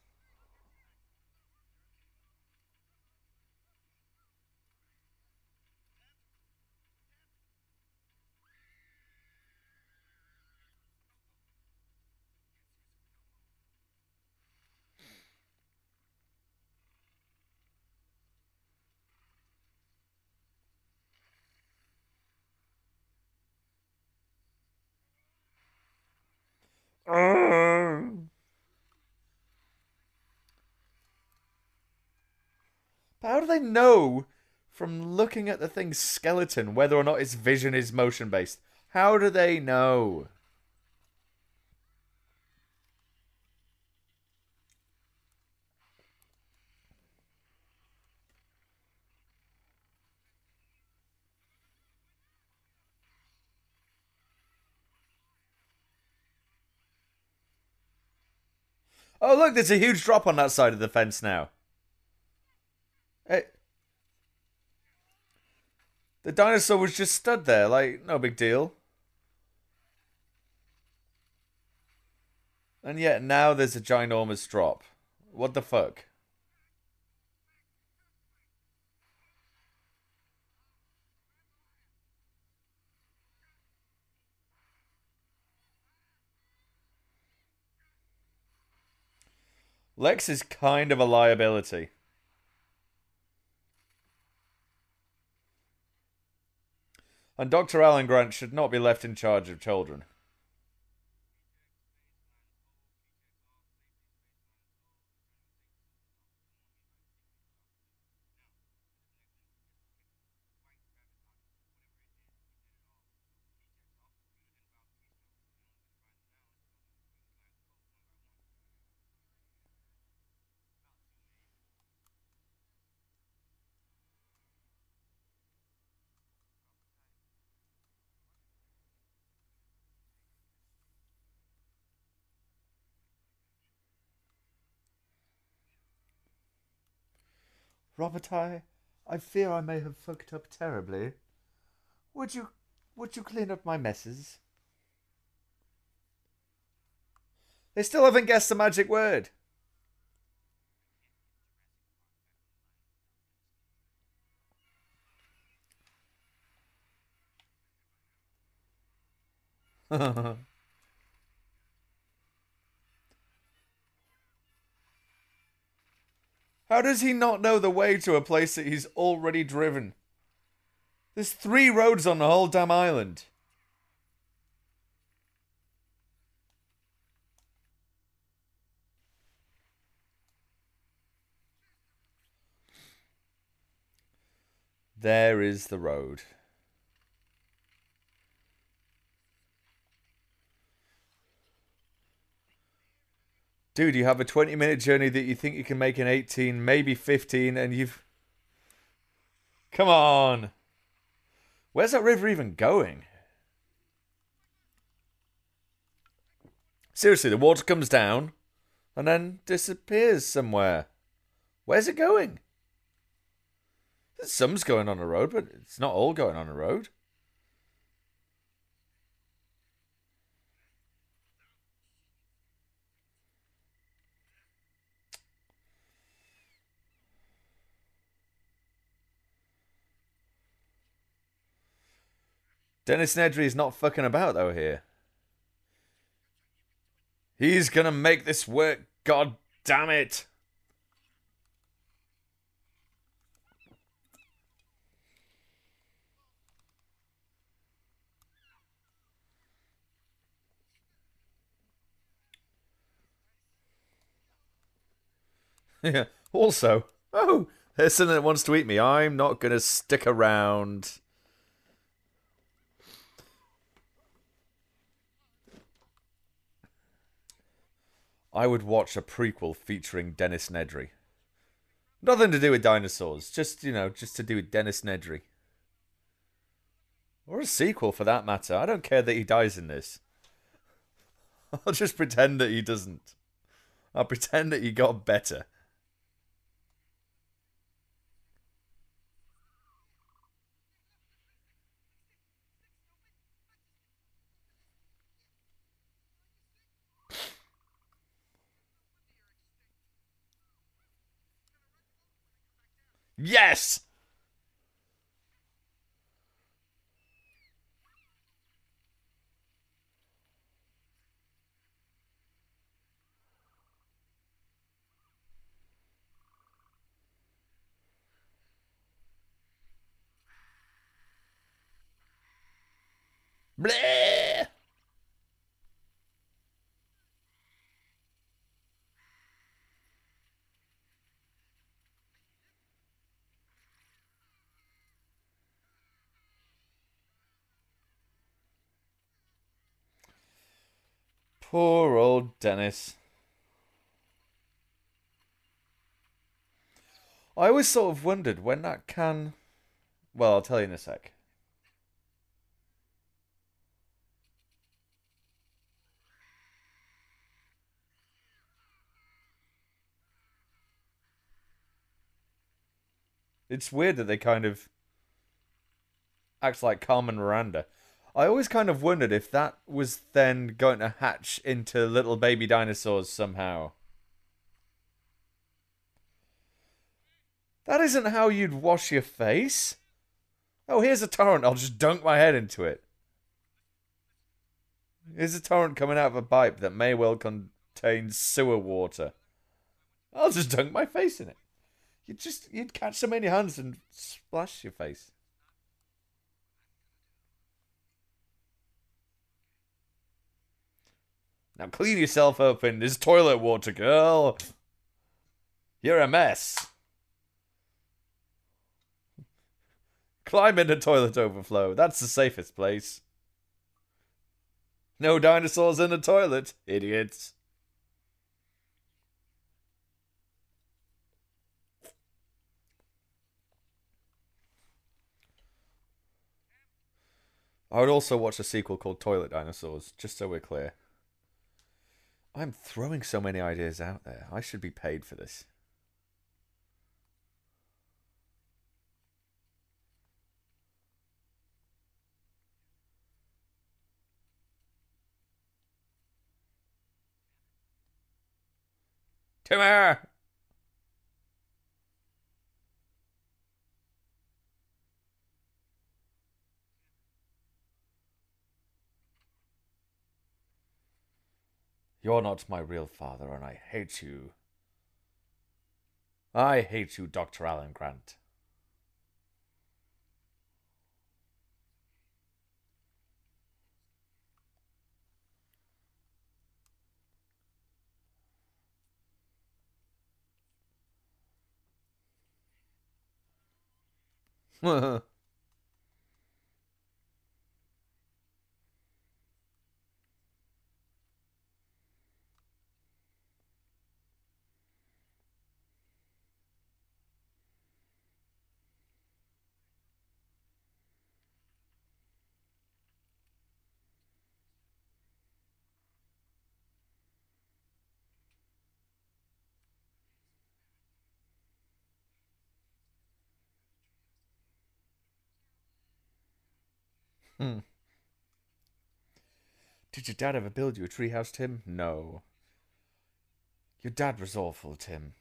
How do they know from looking at the thing's skeleton whether or not its vision is motion based? How do they know? Oh, look, there's a huge drop on that side of the fence now. The dinosaur was just stood there, like, no big deal. And yet now there's a ginormous drop. What the fuck? Lex is kind of a liability. And Dr. Alan Grant should not be left in charge of children. Robert, I fear I may have fucked up terribly. Would you clean up my messes? They still haven't guessed the magic word. How does he not know the way to a place that he's already driven? There's 3 roads on the whole damn island. There is the road. Dude, you have a 20-minute journey that you think you can make in 18, maybe 15, and you've... Come on! Where's that river even going? Seriously, the water comes down and then disappears somewhere. Where's it going? Some's going on a road, but it's not all going on a road. Dennis Nedry is not fucking about, though, here. He's gonna make this work, god damn it! Yeah. Also, oh, there's something that wants to eat me. I'm not gonna stick around. I would watch a prequel featuring Dennis Nedry. Nothing to do with dinosaurs. Just, just to do with Dennis Nedry. Or a sequel, for that matter. I don't care that he dies in this. I'll just pretend that he doesn't. I'll pretend that he got better. Yes! Bleh! Poor old Dennis. I always sort of wondered when that can... Well, I'll tell you in a sec. It's weird that they kind of act like Carmen Miranda. I always kind of wondered if that was then going to hatch into little baby dinosaurs somehow. That isn't how you'd wash your face. Oh, here's a torrent. I'll just dunk my head into it. Here's a torrent coming out of a pipe that may well contain sewer water. I'll just dunk my face in it. You'd catch some in your hands and splash your face. Now clean yourself up in this toilet water, girl. You're a mess. Climb into toilet overflow. That's the safest place. No dinosaurs in the toilet, idiots. I would also watch a sequel called Toilet Dinosaurs, just so we're clear. I'm throwing so many ideas out there. I should be paid for this. Timur! You're not my real father, and I hate you. I hate you, Dr. Alan Grant. Did your dad ever build you a treehouse, Tim? No. Your dad was awful, Tim.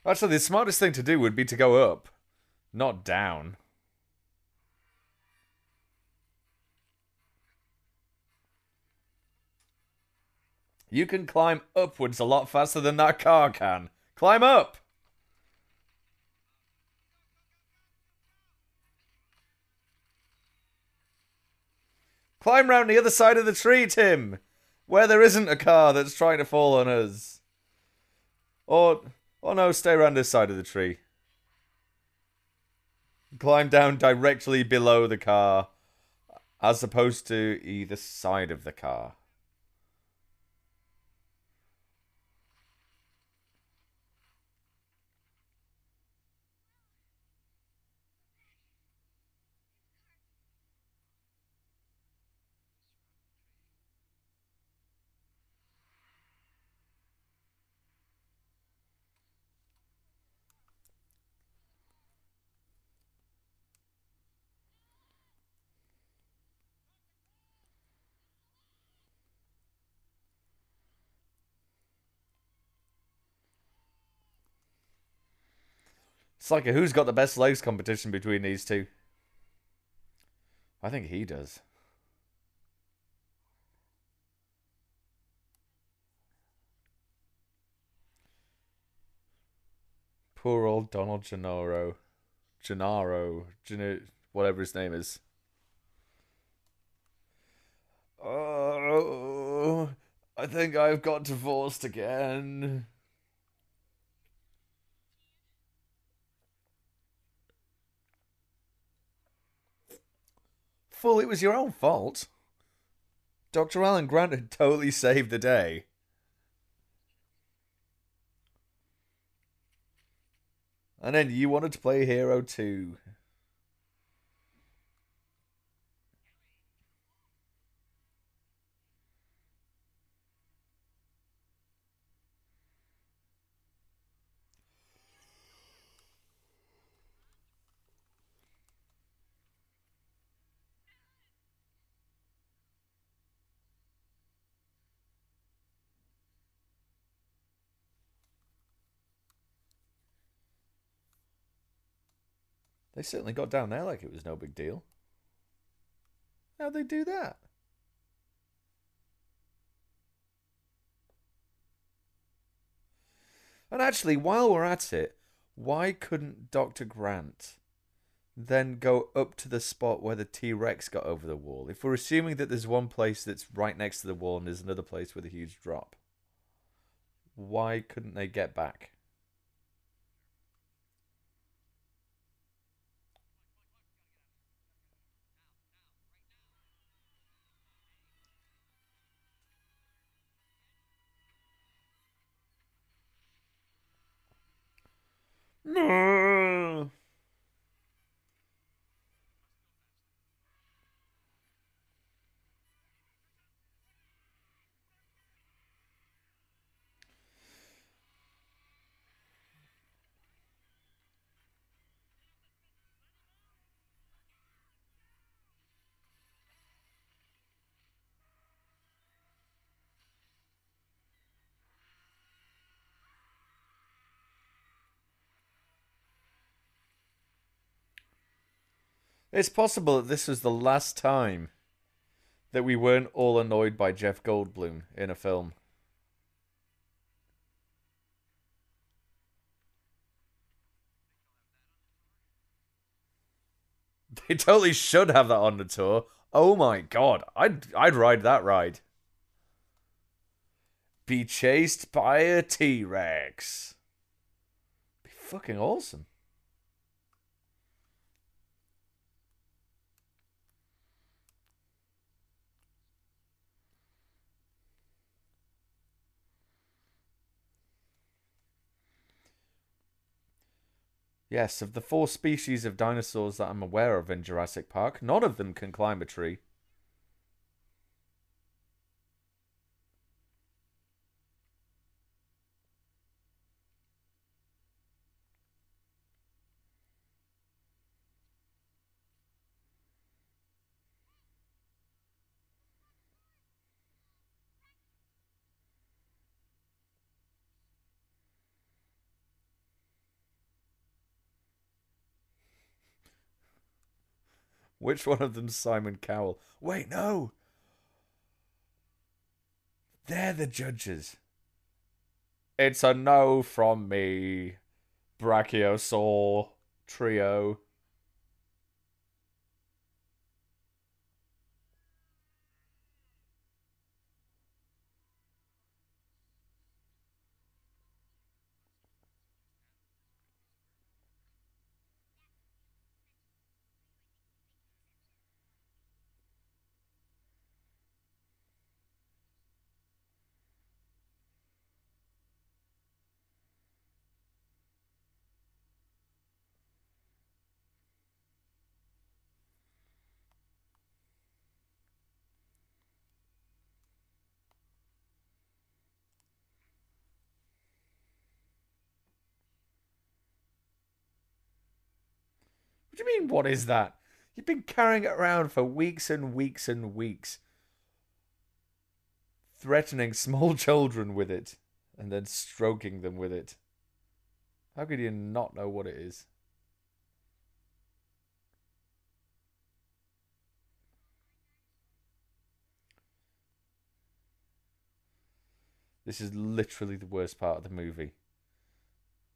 Actually, the smartest thing to do would be to go up, not down. You can climb upwards a lot faster than that car can. Climb up! Climb round the other side of the tree, Tim! Where there isn't a car that's trying to fall on us. Or no, stay around this side of the tree. Climb down directly below the car, as opposed to either side of the car. It's like a who's got the best legs competition between these two. I think he does. Poor old Donald Gennaro. Whatever his name is. Oh, I think I've got divorced again. Fool, it was your own fault. Dr. Alan Grant had totally saved the day. And then you wanted to play hero too. They certainly got down there like it was no big deal. How'd they do that? And actually, while we're at it, why couldn't Dr. Grant then go up to the spot where the T-Rex got over the wall? If we're assuming that there's one place that's right next to the wall and there's another place with a huge drop, why couldn't they get back? No. It's possible that this was the last time that we weren't all annoyed by Jeff Goldblum in a film. They totally should have that on the tour. Oh my god, I'd ride that ride. Be chased by a T-Rex. Be fucking awesome. Yes, of the four species of dinosaurs that I'm aware of in Jurassic Park, none of them can climb a tree. Which one of them's Simon Cowell? Wait, no! They're the judges. It's a no from me, Brachiosaur Trio. What do you mean, what is that? You've been carrying it around for weeks and weeks and weeks, threatening small children with it, and then stroking them with it. How could you not know what it is? This is literally the worst part of the movie.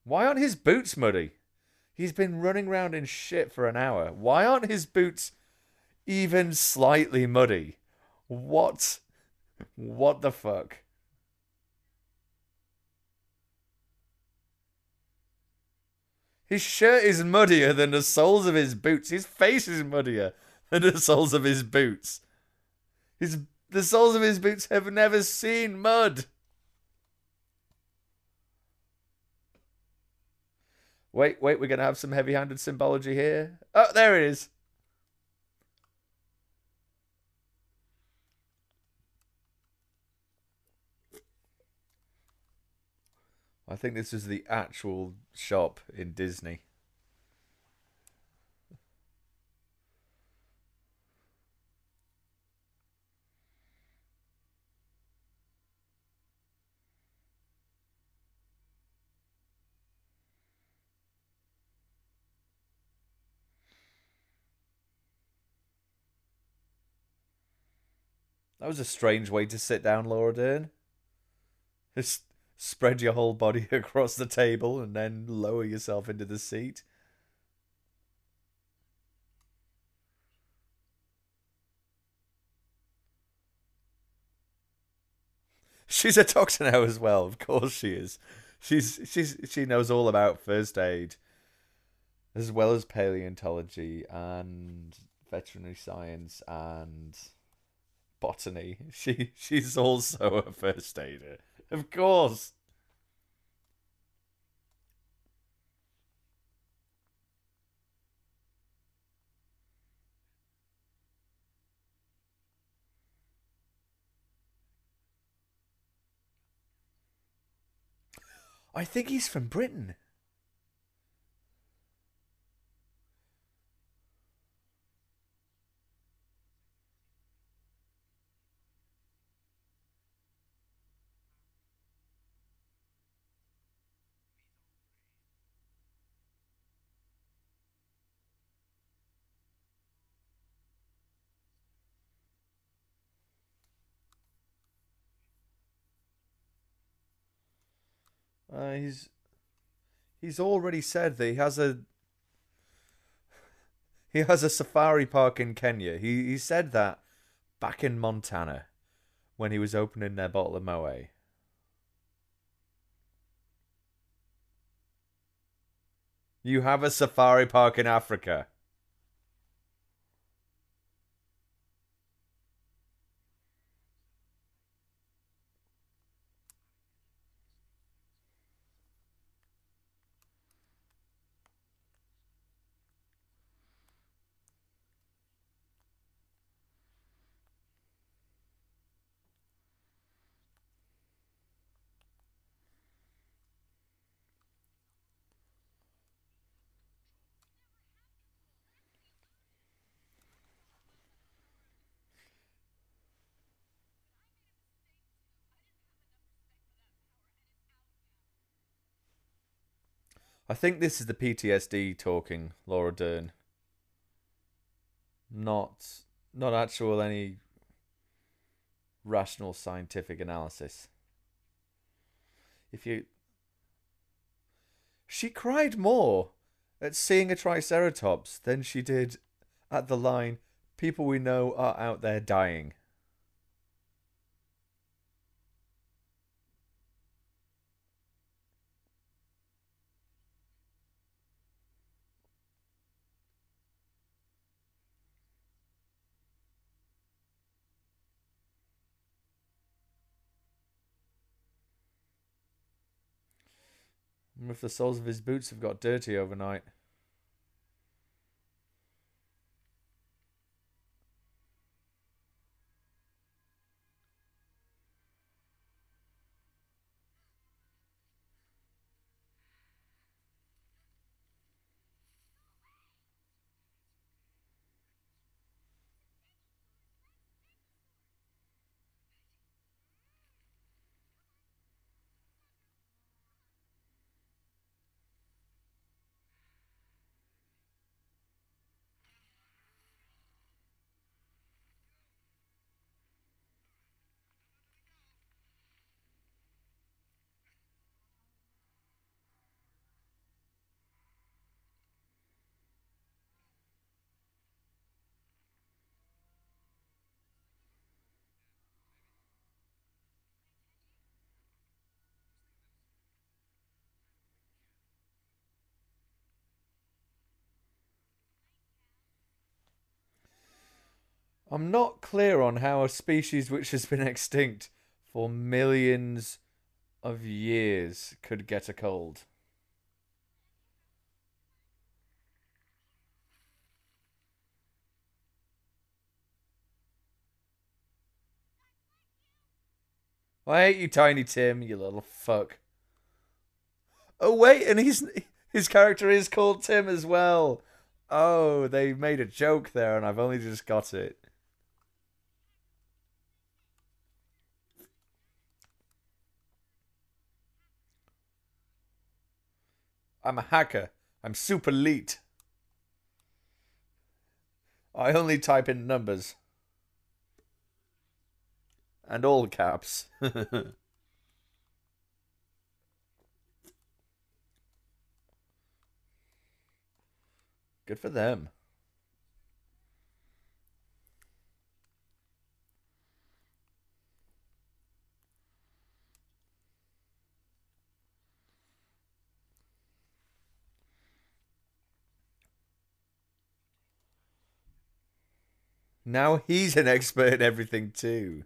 Why aren't his boots muddy? He's been running around in shit for an hour. Why aren't his boots even slightly muddy? What? What the fuck? His shirt is muddier than the soles of his boots. His face is muddier than the soles of his boots. His the soles of his boots have never seen mud. Wait, we're gonna have some heavy-handed symbology here. Oh, there it is. I think this is the actual shop in Disney. That was a strange way to sit down, Laura Dern. Just spread your whole body across the table and then lower yourself into the seat. She's a doctor now as well. Of course she is. She knows all about first aid as well as paleontology and veterinary science and botany. She's also a first aider. Of course. I think he's from Britain. He's already said that he has a safari park in Kenya. He said that back in Montana when he was opening their bottle of Moe. You have a safari park in Africa. I think this is the PTSD talking, Laura Dern. Not not actual any rational scientific analysis. If you She cried more at seeing a triceratops than she did at the line, people we know are out there dying. If the soles of his boots have got dirty overnight. I'm not clear on how a species which has been extinct for millions of years could get a cold. I hate you, Tiny Tim, you little fuck. Oh wait, and his character is called Tim as well. Oh, they made a joke there, and I've only just got it. I'm a hacker. I'm super elite. I only type in numbers and all caps. Good for them. Now he's an expert in everything too.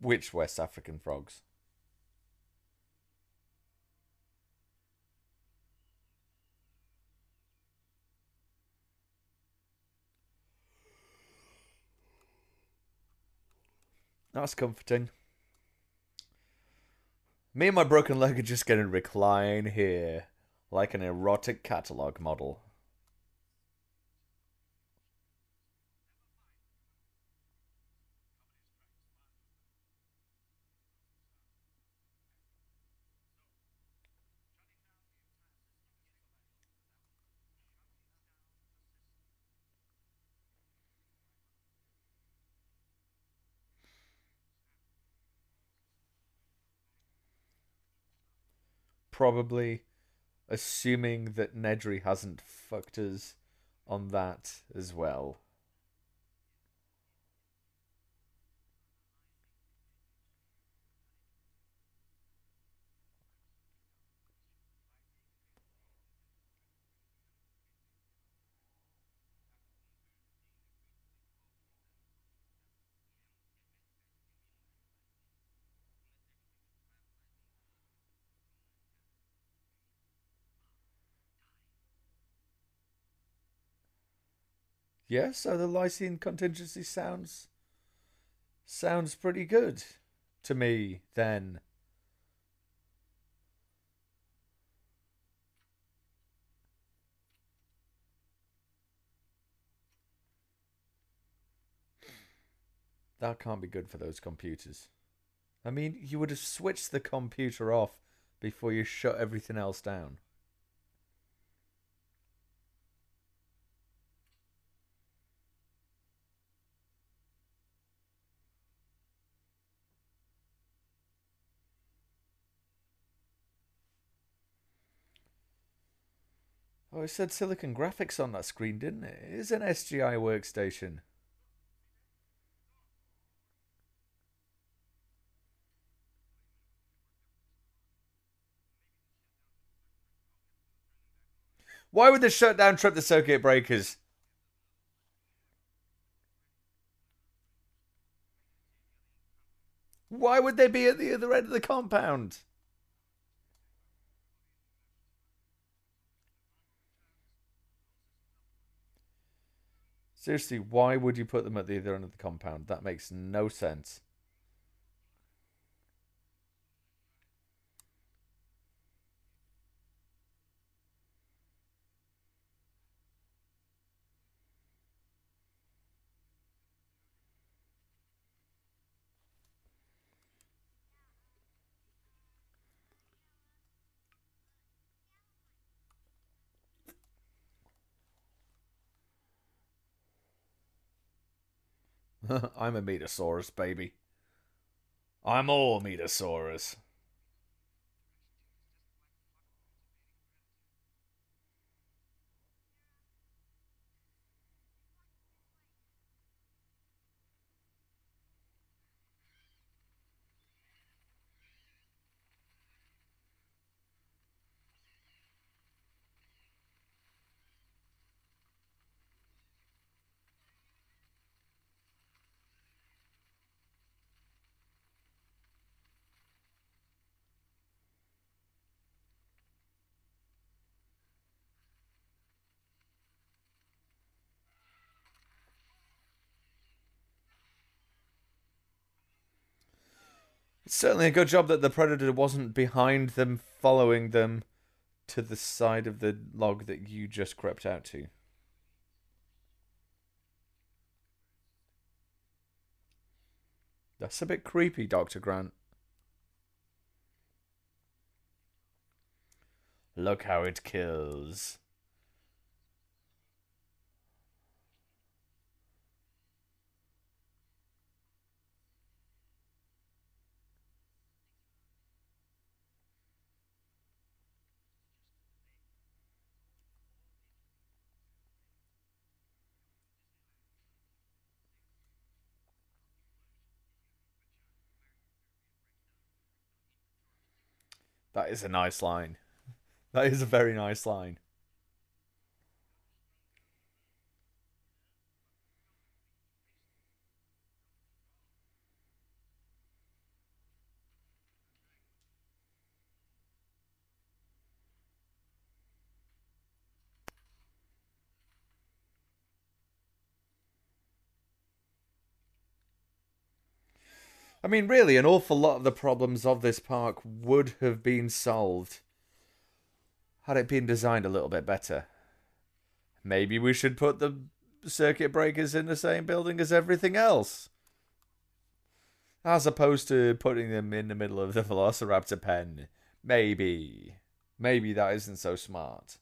Which West African frogs? That's comforting. Me and my broken leg are just going to recline here like an erotic catalogue model. probably, assuming that Nedry hasn't fucked us on that as well. Yeah, so the Lycian contingency sounds pretty good to me then. That can't be good for those computers. I mean, you would have switched the computer off before you shut everything else down. Oh, it said Silicon Graphics on that screen, didn't it? It is an SGI workstation. Why would the shutdown trip the circuit breakers? Why would they be at the other end of the compound? Seriously, why would you put them at the other end of the compound? That makes no sense. I'm a Metasaurus, baby. I'm all Metasaurus. It's certainly a good job that the predator wasn't behind them, following them to the side of the log that you just crept out to. That's a bit creepy, Dr. Grant. Look how it kills. That is a nice line. That is a very nice line. I mean, really, an awful lot of the problems of this park would have been solved had it been designed a little bit better. Maybe we should put the circuit breakers in the same building as everything else, as opposed to putting them in the middle of the Velociraptor pen. Maybe. Maybe that isn't so smart.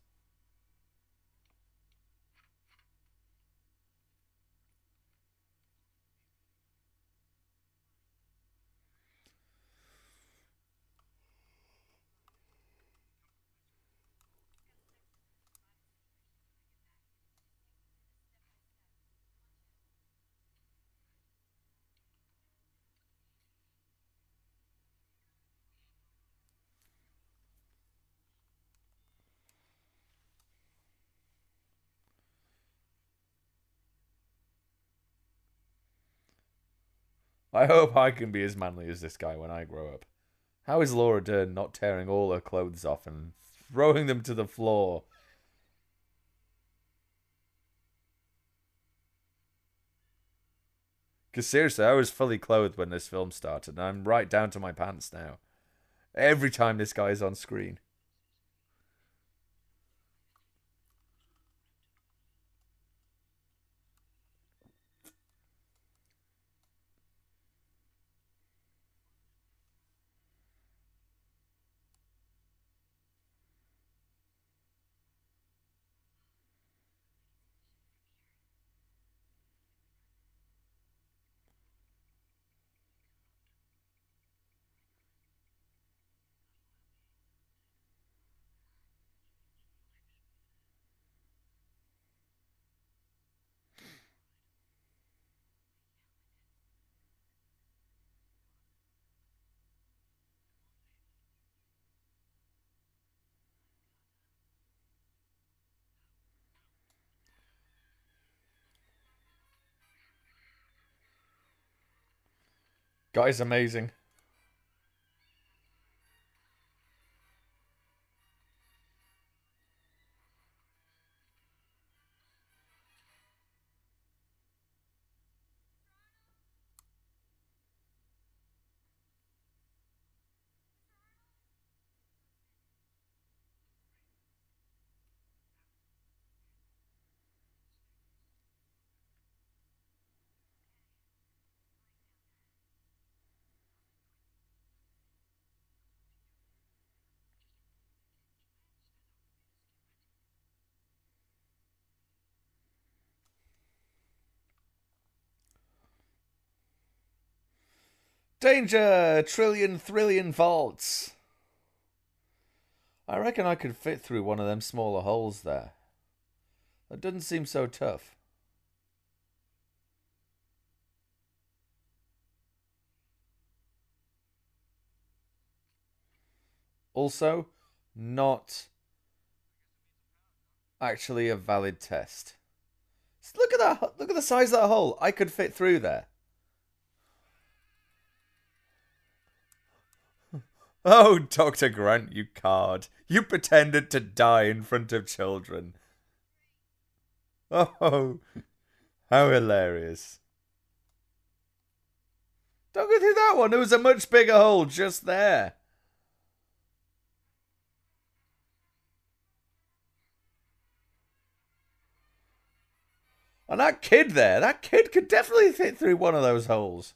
I hope I can be as manly as this guy when I grow up. How is Laura Dern not tearing all her clothes off and throwing them to the floor? Because seriously, I was fully clothed when this film started, and I'm right down to my pants now. Every time this guy's on screen. Guy's amazing. Danger! Trillion, thrillion faults. I reckon I could fit through one of them smaller holes there. That doesn't seem so tough. Also, not actually a valid test. Look at that! Look at the size of that hole. I could fit through there. Oh, Dr. Grant, you card. You pretended to die in front of children. Oh, how hilarious. Don't go through that one. There was a much bigger hole just there. And that kid there, that kid could definitely fit through one of those holes.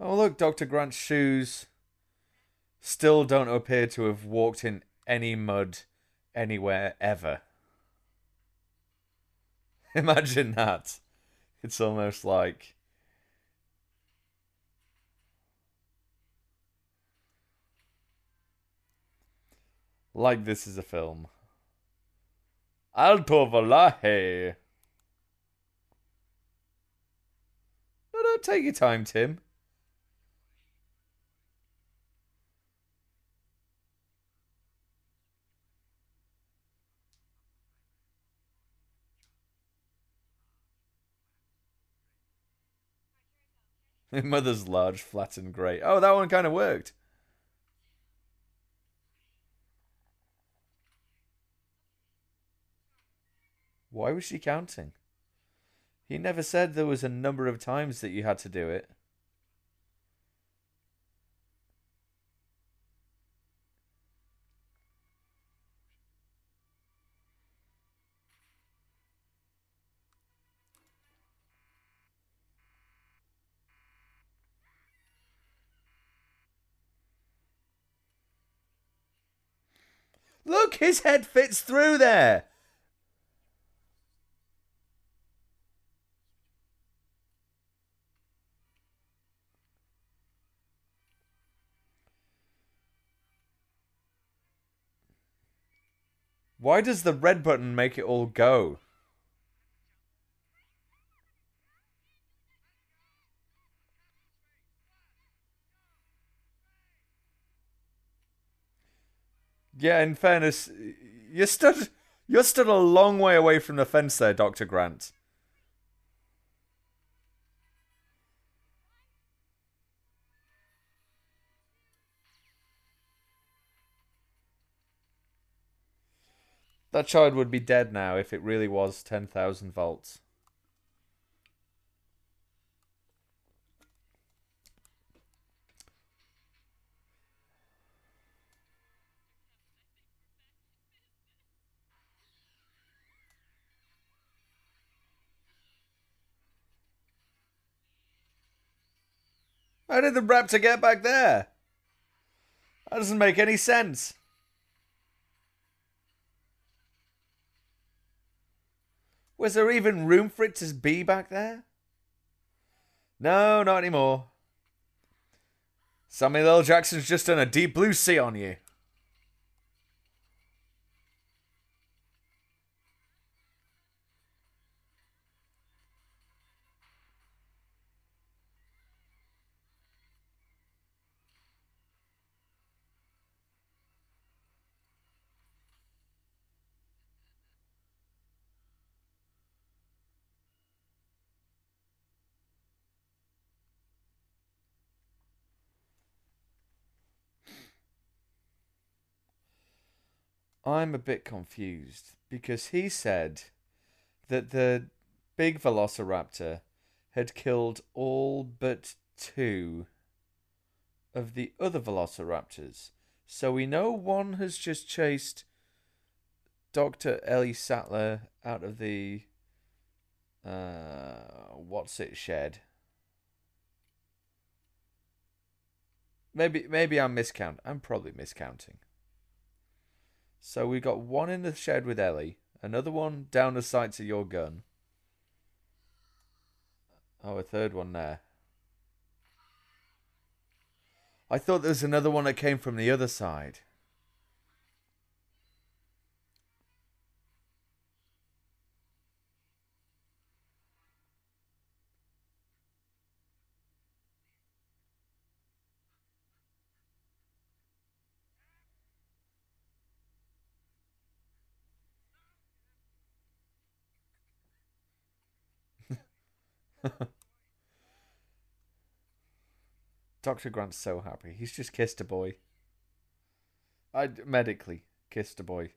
Oh, look, Dr. Grant's shoes still don't appear to have walked in any mud anywhere ever. Imagine that. It's almost like this is a film. Alto volaje. No, take your time, Tim. My mother's large, flat, and grey. Oh, that one kind of worked. Why was she counting? He never said there was a number of times that you had to do it. Look, his head fits through there. Why does the red button make it all go? Yeah, in fairness, you stood you stood a long way away from the fence there, Dr. Grant. That child would be dead now if it really was 10,000 volts. How did the raptor get back there? That doesn't make any sense. Was there even room for it to be back there? No, not anymore. Samuel L. Jackson's just done a Deep Blue Sea on you. I'm a bit confused because he said that the big velociraptor had killed all but two of the other velociraptors. So we know one has just chased Dr. Ellie Sattler out of the what's it shed. Maybe I'm miscount. I'm probably miscounting. So we got one in the shed with Ellie, another one down the sights of your gun. Oh, a third one there. I thought there was another one that came from the other side. Dr. Grant's so happy. He's just kissed a boy. I medically kissed a boy.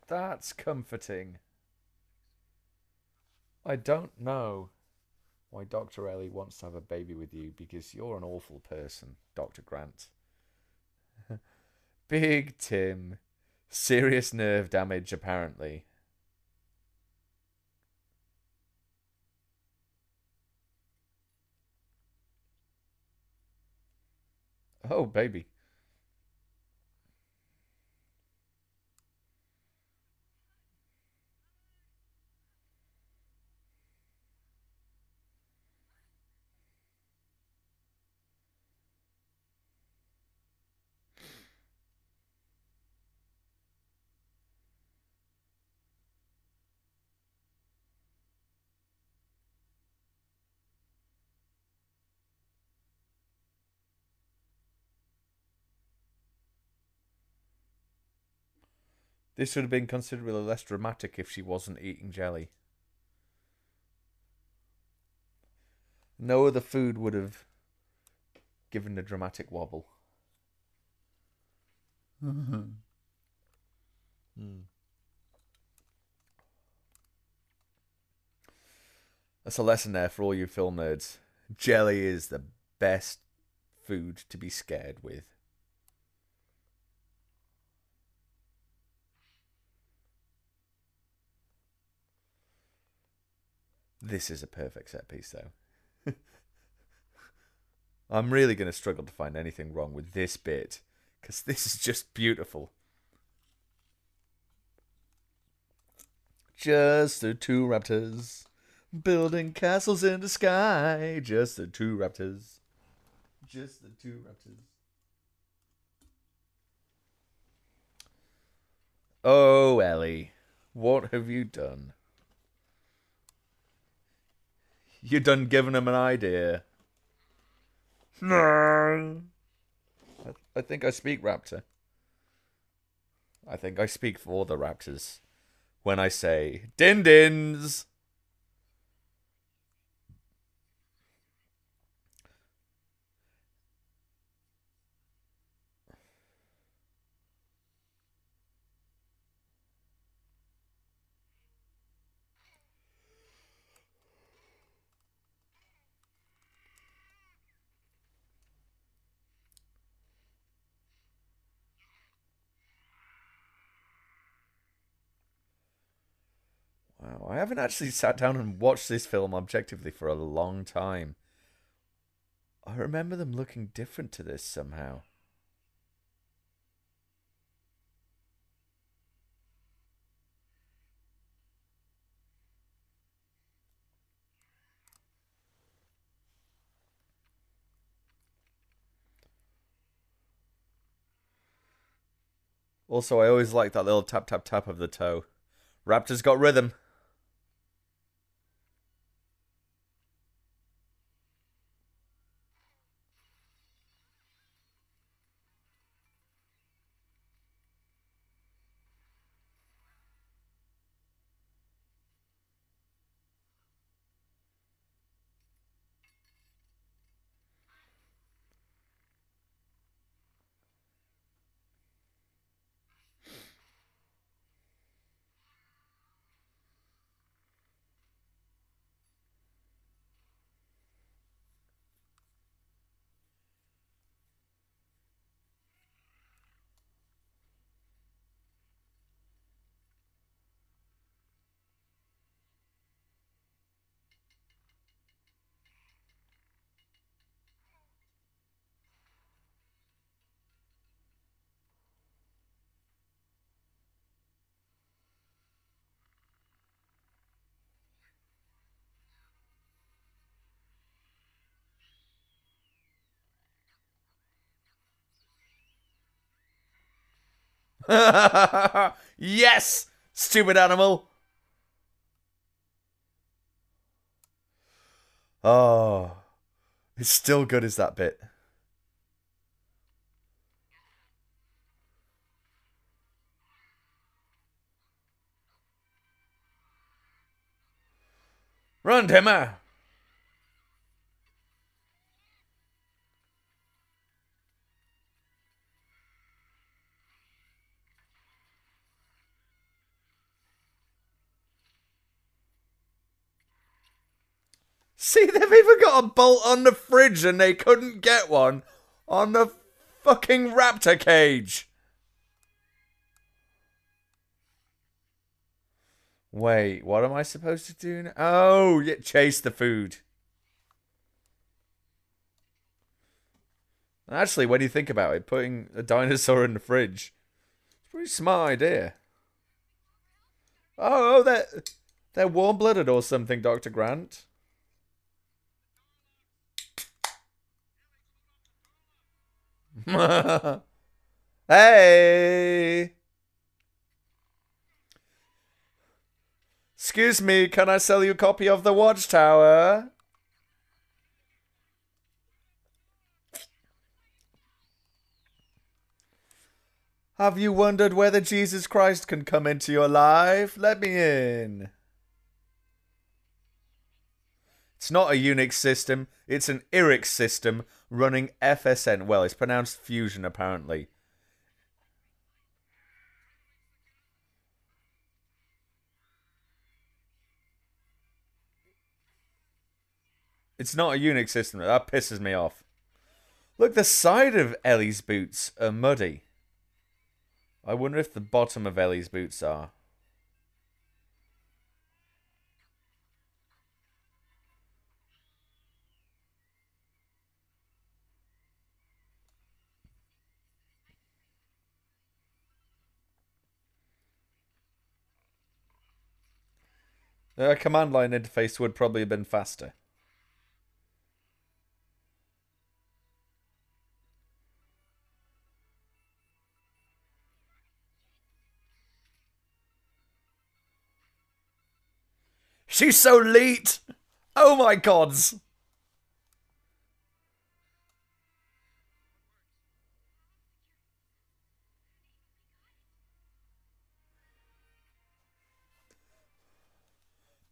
That's comforting. I don't know why Dr. Ellie wants to have a baby with you because you're an awful person, Dr. Grant. Big Tim. Serious nerve damage, apparently. Oh, baby. This would have been considerably less dramatic if she wasn't eating jelly. No other food would have given the dramatic wobble. Mm. That's a lesson there for all you film nerds. Jelly is the best food to be scared with. This is a perfect set piece, though. I'm really going to struggle to find anything wrong with this bit, because this is just beautiful. Just the two raptors building castles in the sky. Just the two raptors. Just the two raptors. Oh, Ellie, what have you done? You done given him an idea. No. I think I speak raptor. I think I speak for the raptors when I say din-dins. Wow, I haven't actually sat down and watched this film objectively for a long time. I remember them looking different to this somehow. Also, I always like that little tap tap tap of the toe. Raptors got rhythm. Yes! Stupid animal! Oh, it's still good as that bit. Run, Timmer! See, they've even got a bolt on the fridge and they couldn't get one on the fucking raptor cage. Wait, what am I supposed to do now? Oh, yeah, chase the food. Actually, when you think about it, putting a dinosaur in the fridge, it's a pretty smart idea. Oh, they're warm-blooded or something, Dr. Grant. Hey! Excuse me, can I sell you a copy of The Watchtower? Have you wondered whether Jesus Christ can come into your life? Let me in. It's not a Unix system, it's an IRIX system running FSN. Well, it's pronounced Fusion, apparently. It's not a Unix system. That pisses me off. Look, the side of Ellie's boots are muddy. I wonder if the bottom of Ellie's boots are. A command line interface would probably have been faster. She's so neat! Oh my gods!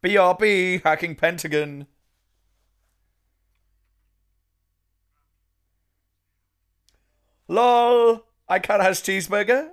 BRB, hacking Pentagon. LOL! I can't have cheeseburger.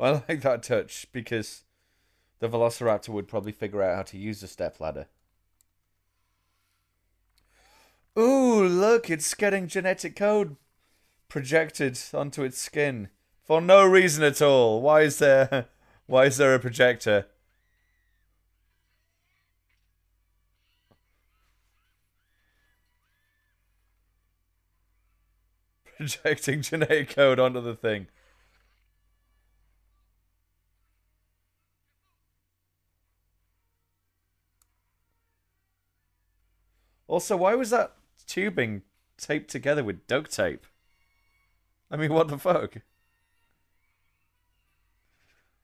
I like that touch because the Velociraptor would probably figure out how to use the stepladder. Ooh, look, it's getting genetic code projected onto its skin for no reason at all. Why is there a projector? Projecting genetic code onto the thing. Also, why was that tubing taped together with duct tape? I mean, what the fuck?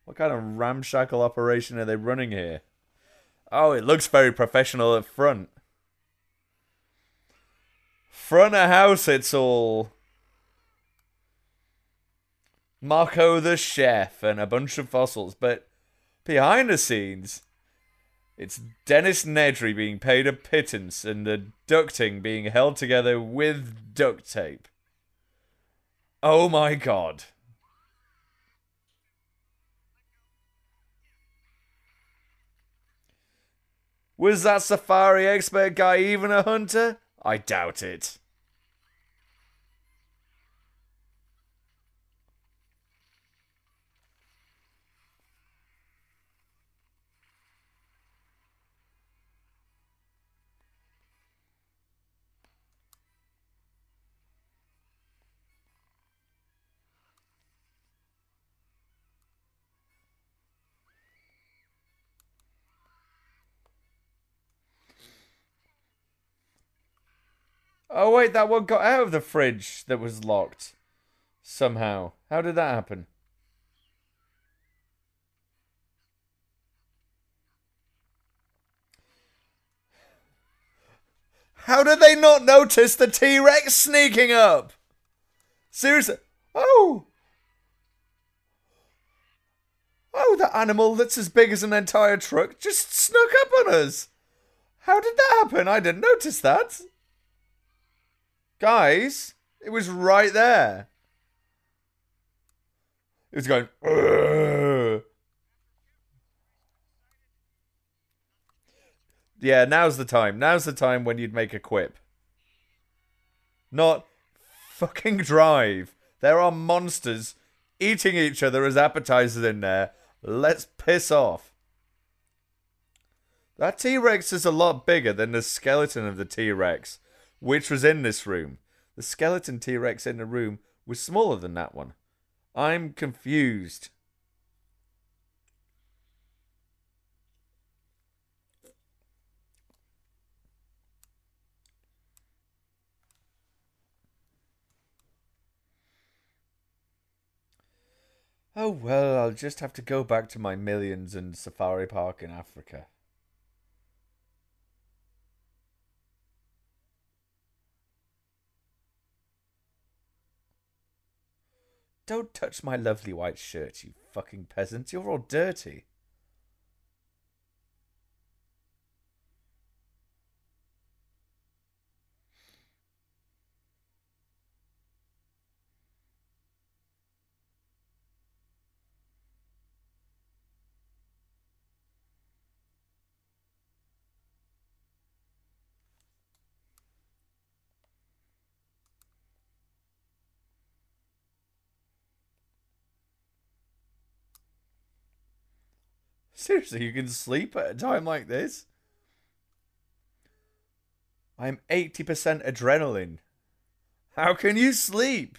What kind of ramshackle operation are they running here? Oh, it looks very professional at front. Front of house, it's all Marco the chef and a bunch of fossils, but behind the scenes, it's Dennis Nedry being paid a pittance and the ducting being held together with duct tape. Oh my god. Was that safari expert guy even a hunter? I doubt it. Oh wait, that one got out of the fridge that was locked. Somehow. How did that happen? How did they not notice the T-Rex sneaking up? Seriously. Oh! Oh, the animal that's as big as an entire truck just snuck up on us. How did that happen? I didn't notice that. Guys, it was right there. It was going, "Ugh." Yeah, now's the time. Now's the time when you'd make a quip. Not fucking drive. There are monsters eating each other as appetizers in there. Let's piss off. That T-Rex is a lot bigger than the skeleton of the T-Rex, which was in this room. The skeleton T-Rex in the room was smaller than that one. I'm confused. Oh well, I'll just have to go back to my millions and safari park in Africa. Don't touch my lovely white shirt, you fucking peasant. You're all dirty. Seriously, you can sleep at a time like this? I'm 80% adrenaline. How can you sleep?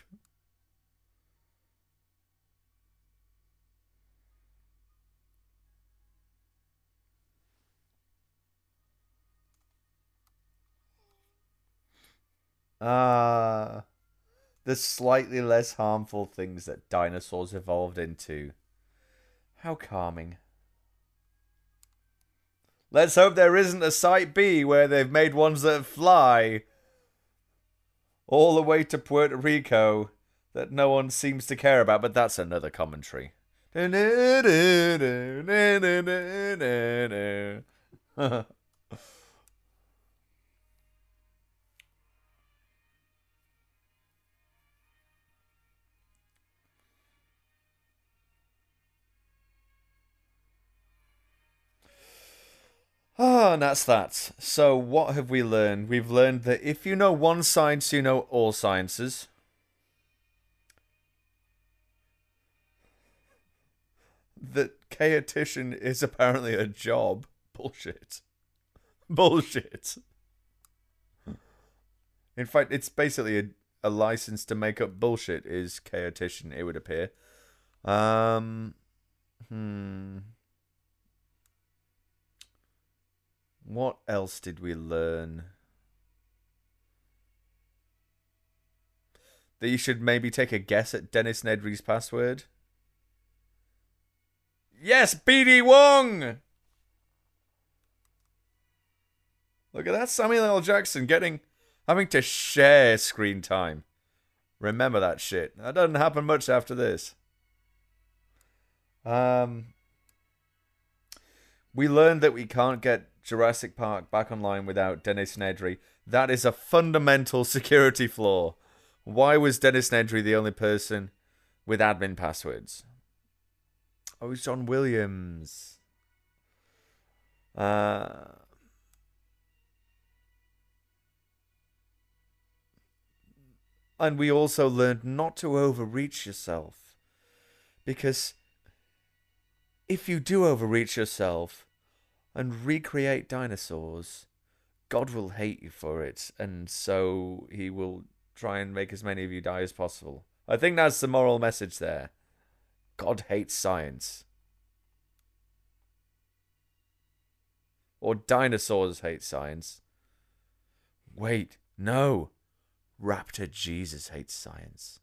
Ah, the slightly less harmful things that dinosaurs evolved into. How calming. Let's hope there isn't a Site B where they've made ones that fly all the way to Puerto Rico that no one seems to care about, but that's another commentary. Ah, and that's that. So, what have we learned? We've learned that if you know one science, you know all sciences. That chaotician is apparently a job. Bullshit. Bullshit. In fact, it's basically a license to make up bullshit is chaotician, it would appear. What else did we learn? That you should maybe take a guess at Dennis Nedry's password? Yes, BD Wong! Look at that, Samuel L. Jackson having to share screen time. Remember that shit. That doesn't happen much after this. We learned that we can't get Jurassic Park back online without Dennis Nedry. That is a fundamental security flaw. Why was Dennis Nedry the only person with admin passwords? Oh, it's John Williams. And we also learned not to overreach yourself. Because if you do overreach yourself and recreate dinosaurs, God will hate you for it. And so he will try and make as many of you die as possible. I think that's the moral message there. God hates science. Or dinosaurs hate science. Wait, no. Raptor Jesus hates science.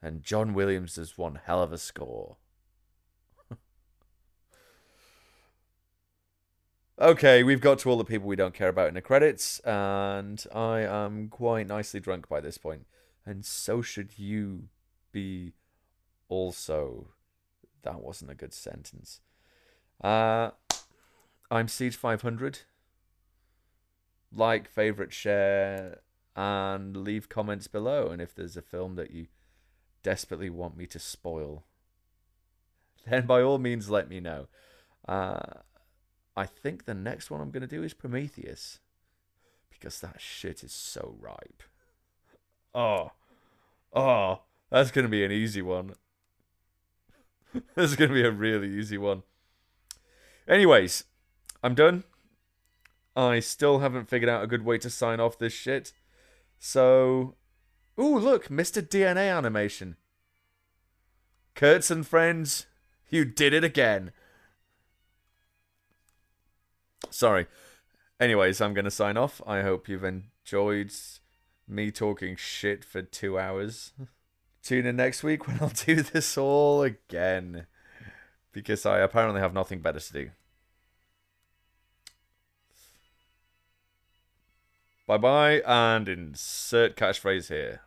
And John Williams does one hell of a score. Okay, we've got to all the people we don't care about in the credits, and I am quite nicely drunk by this point. And so should you be also. That wasn't a good sentence. I'm Siege 500. Like, favorite, share, and leave comments below. And if there's a film that you desperately want me to spoil, then by all means let me know. I think the next one I'm going to do is Prometheus. Because that shit is so ripe. Oh, that's going to be an easy one. That's going to be a really easy one. Anyways, I'm done. I still haven't figured out a good way to sign off this shit. So, ooh, look, Mr. DNA animation. Kurtz and friends, you did it again. Sorry. Anyways, I'm going to sign off. I hope you've enjoyed me talking shit for 2 hours. Tune in next week when I'll do this all again. Because I apparently have nothing better to do. Bye-bye, and insert catchphrase here.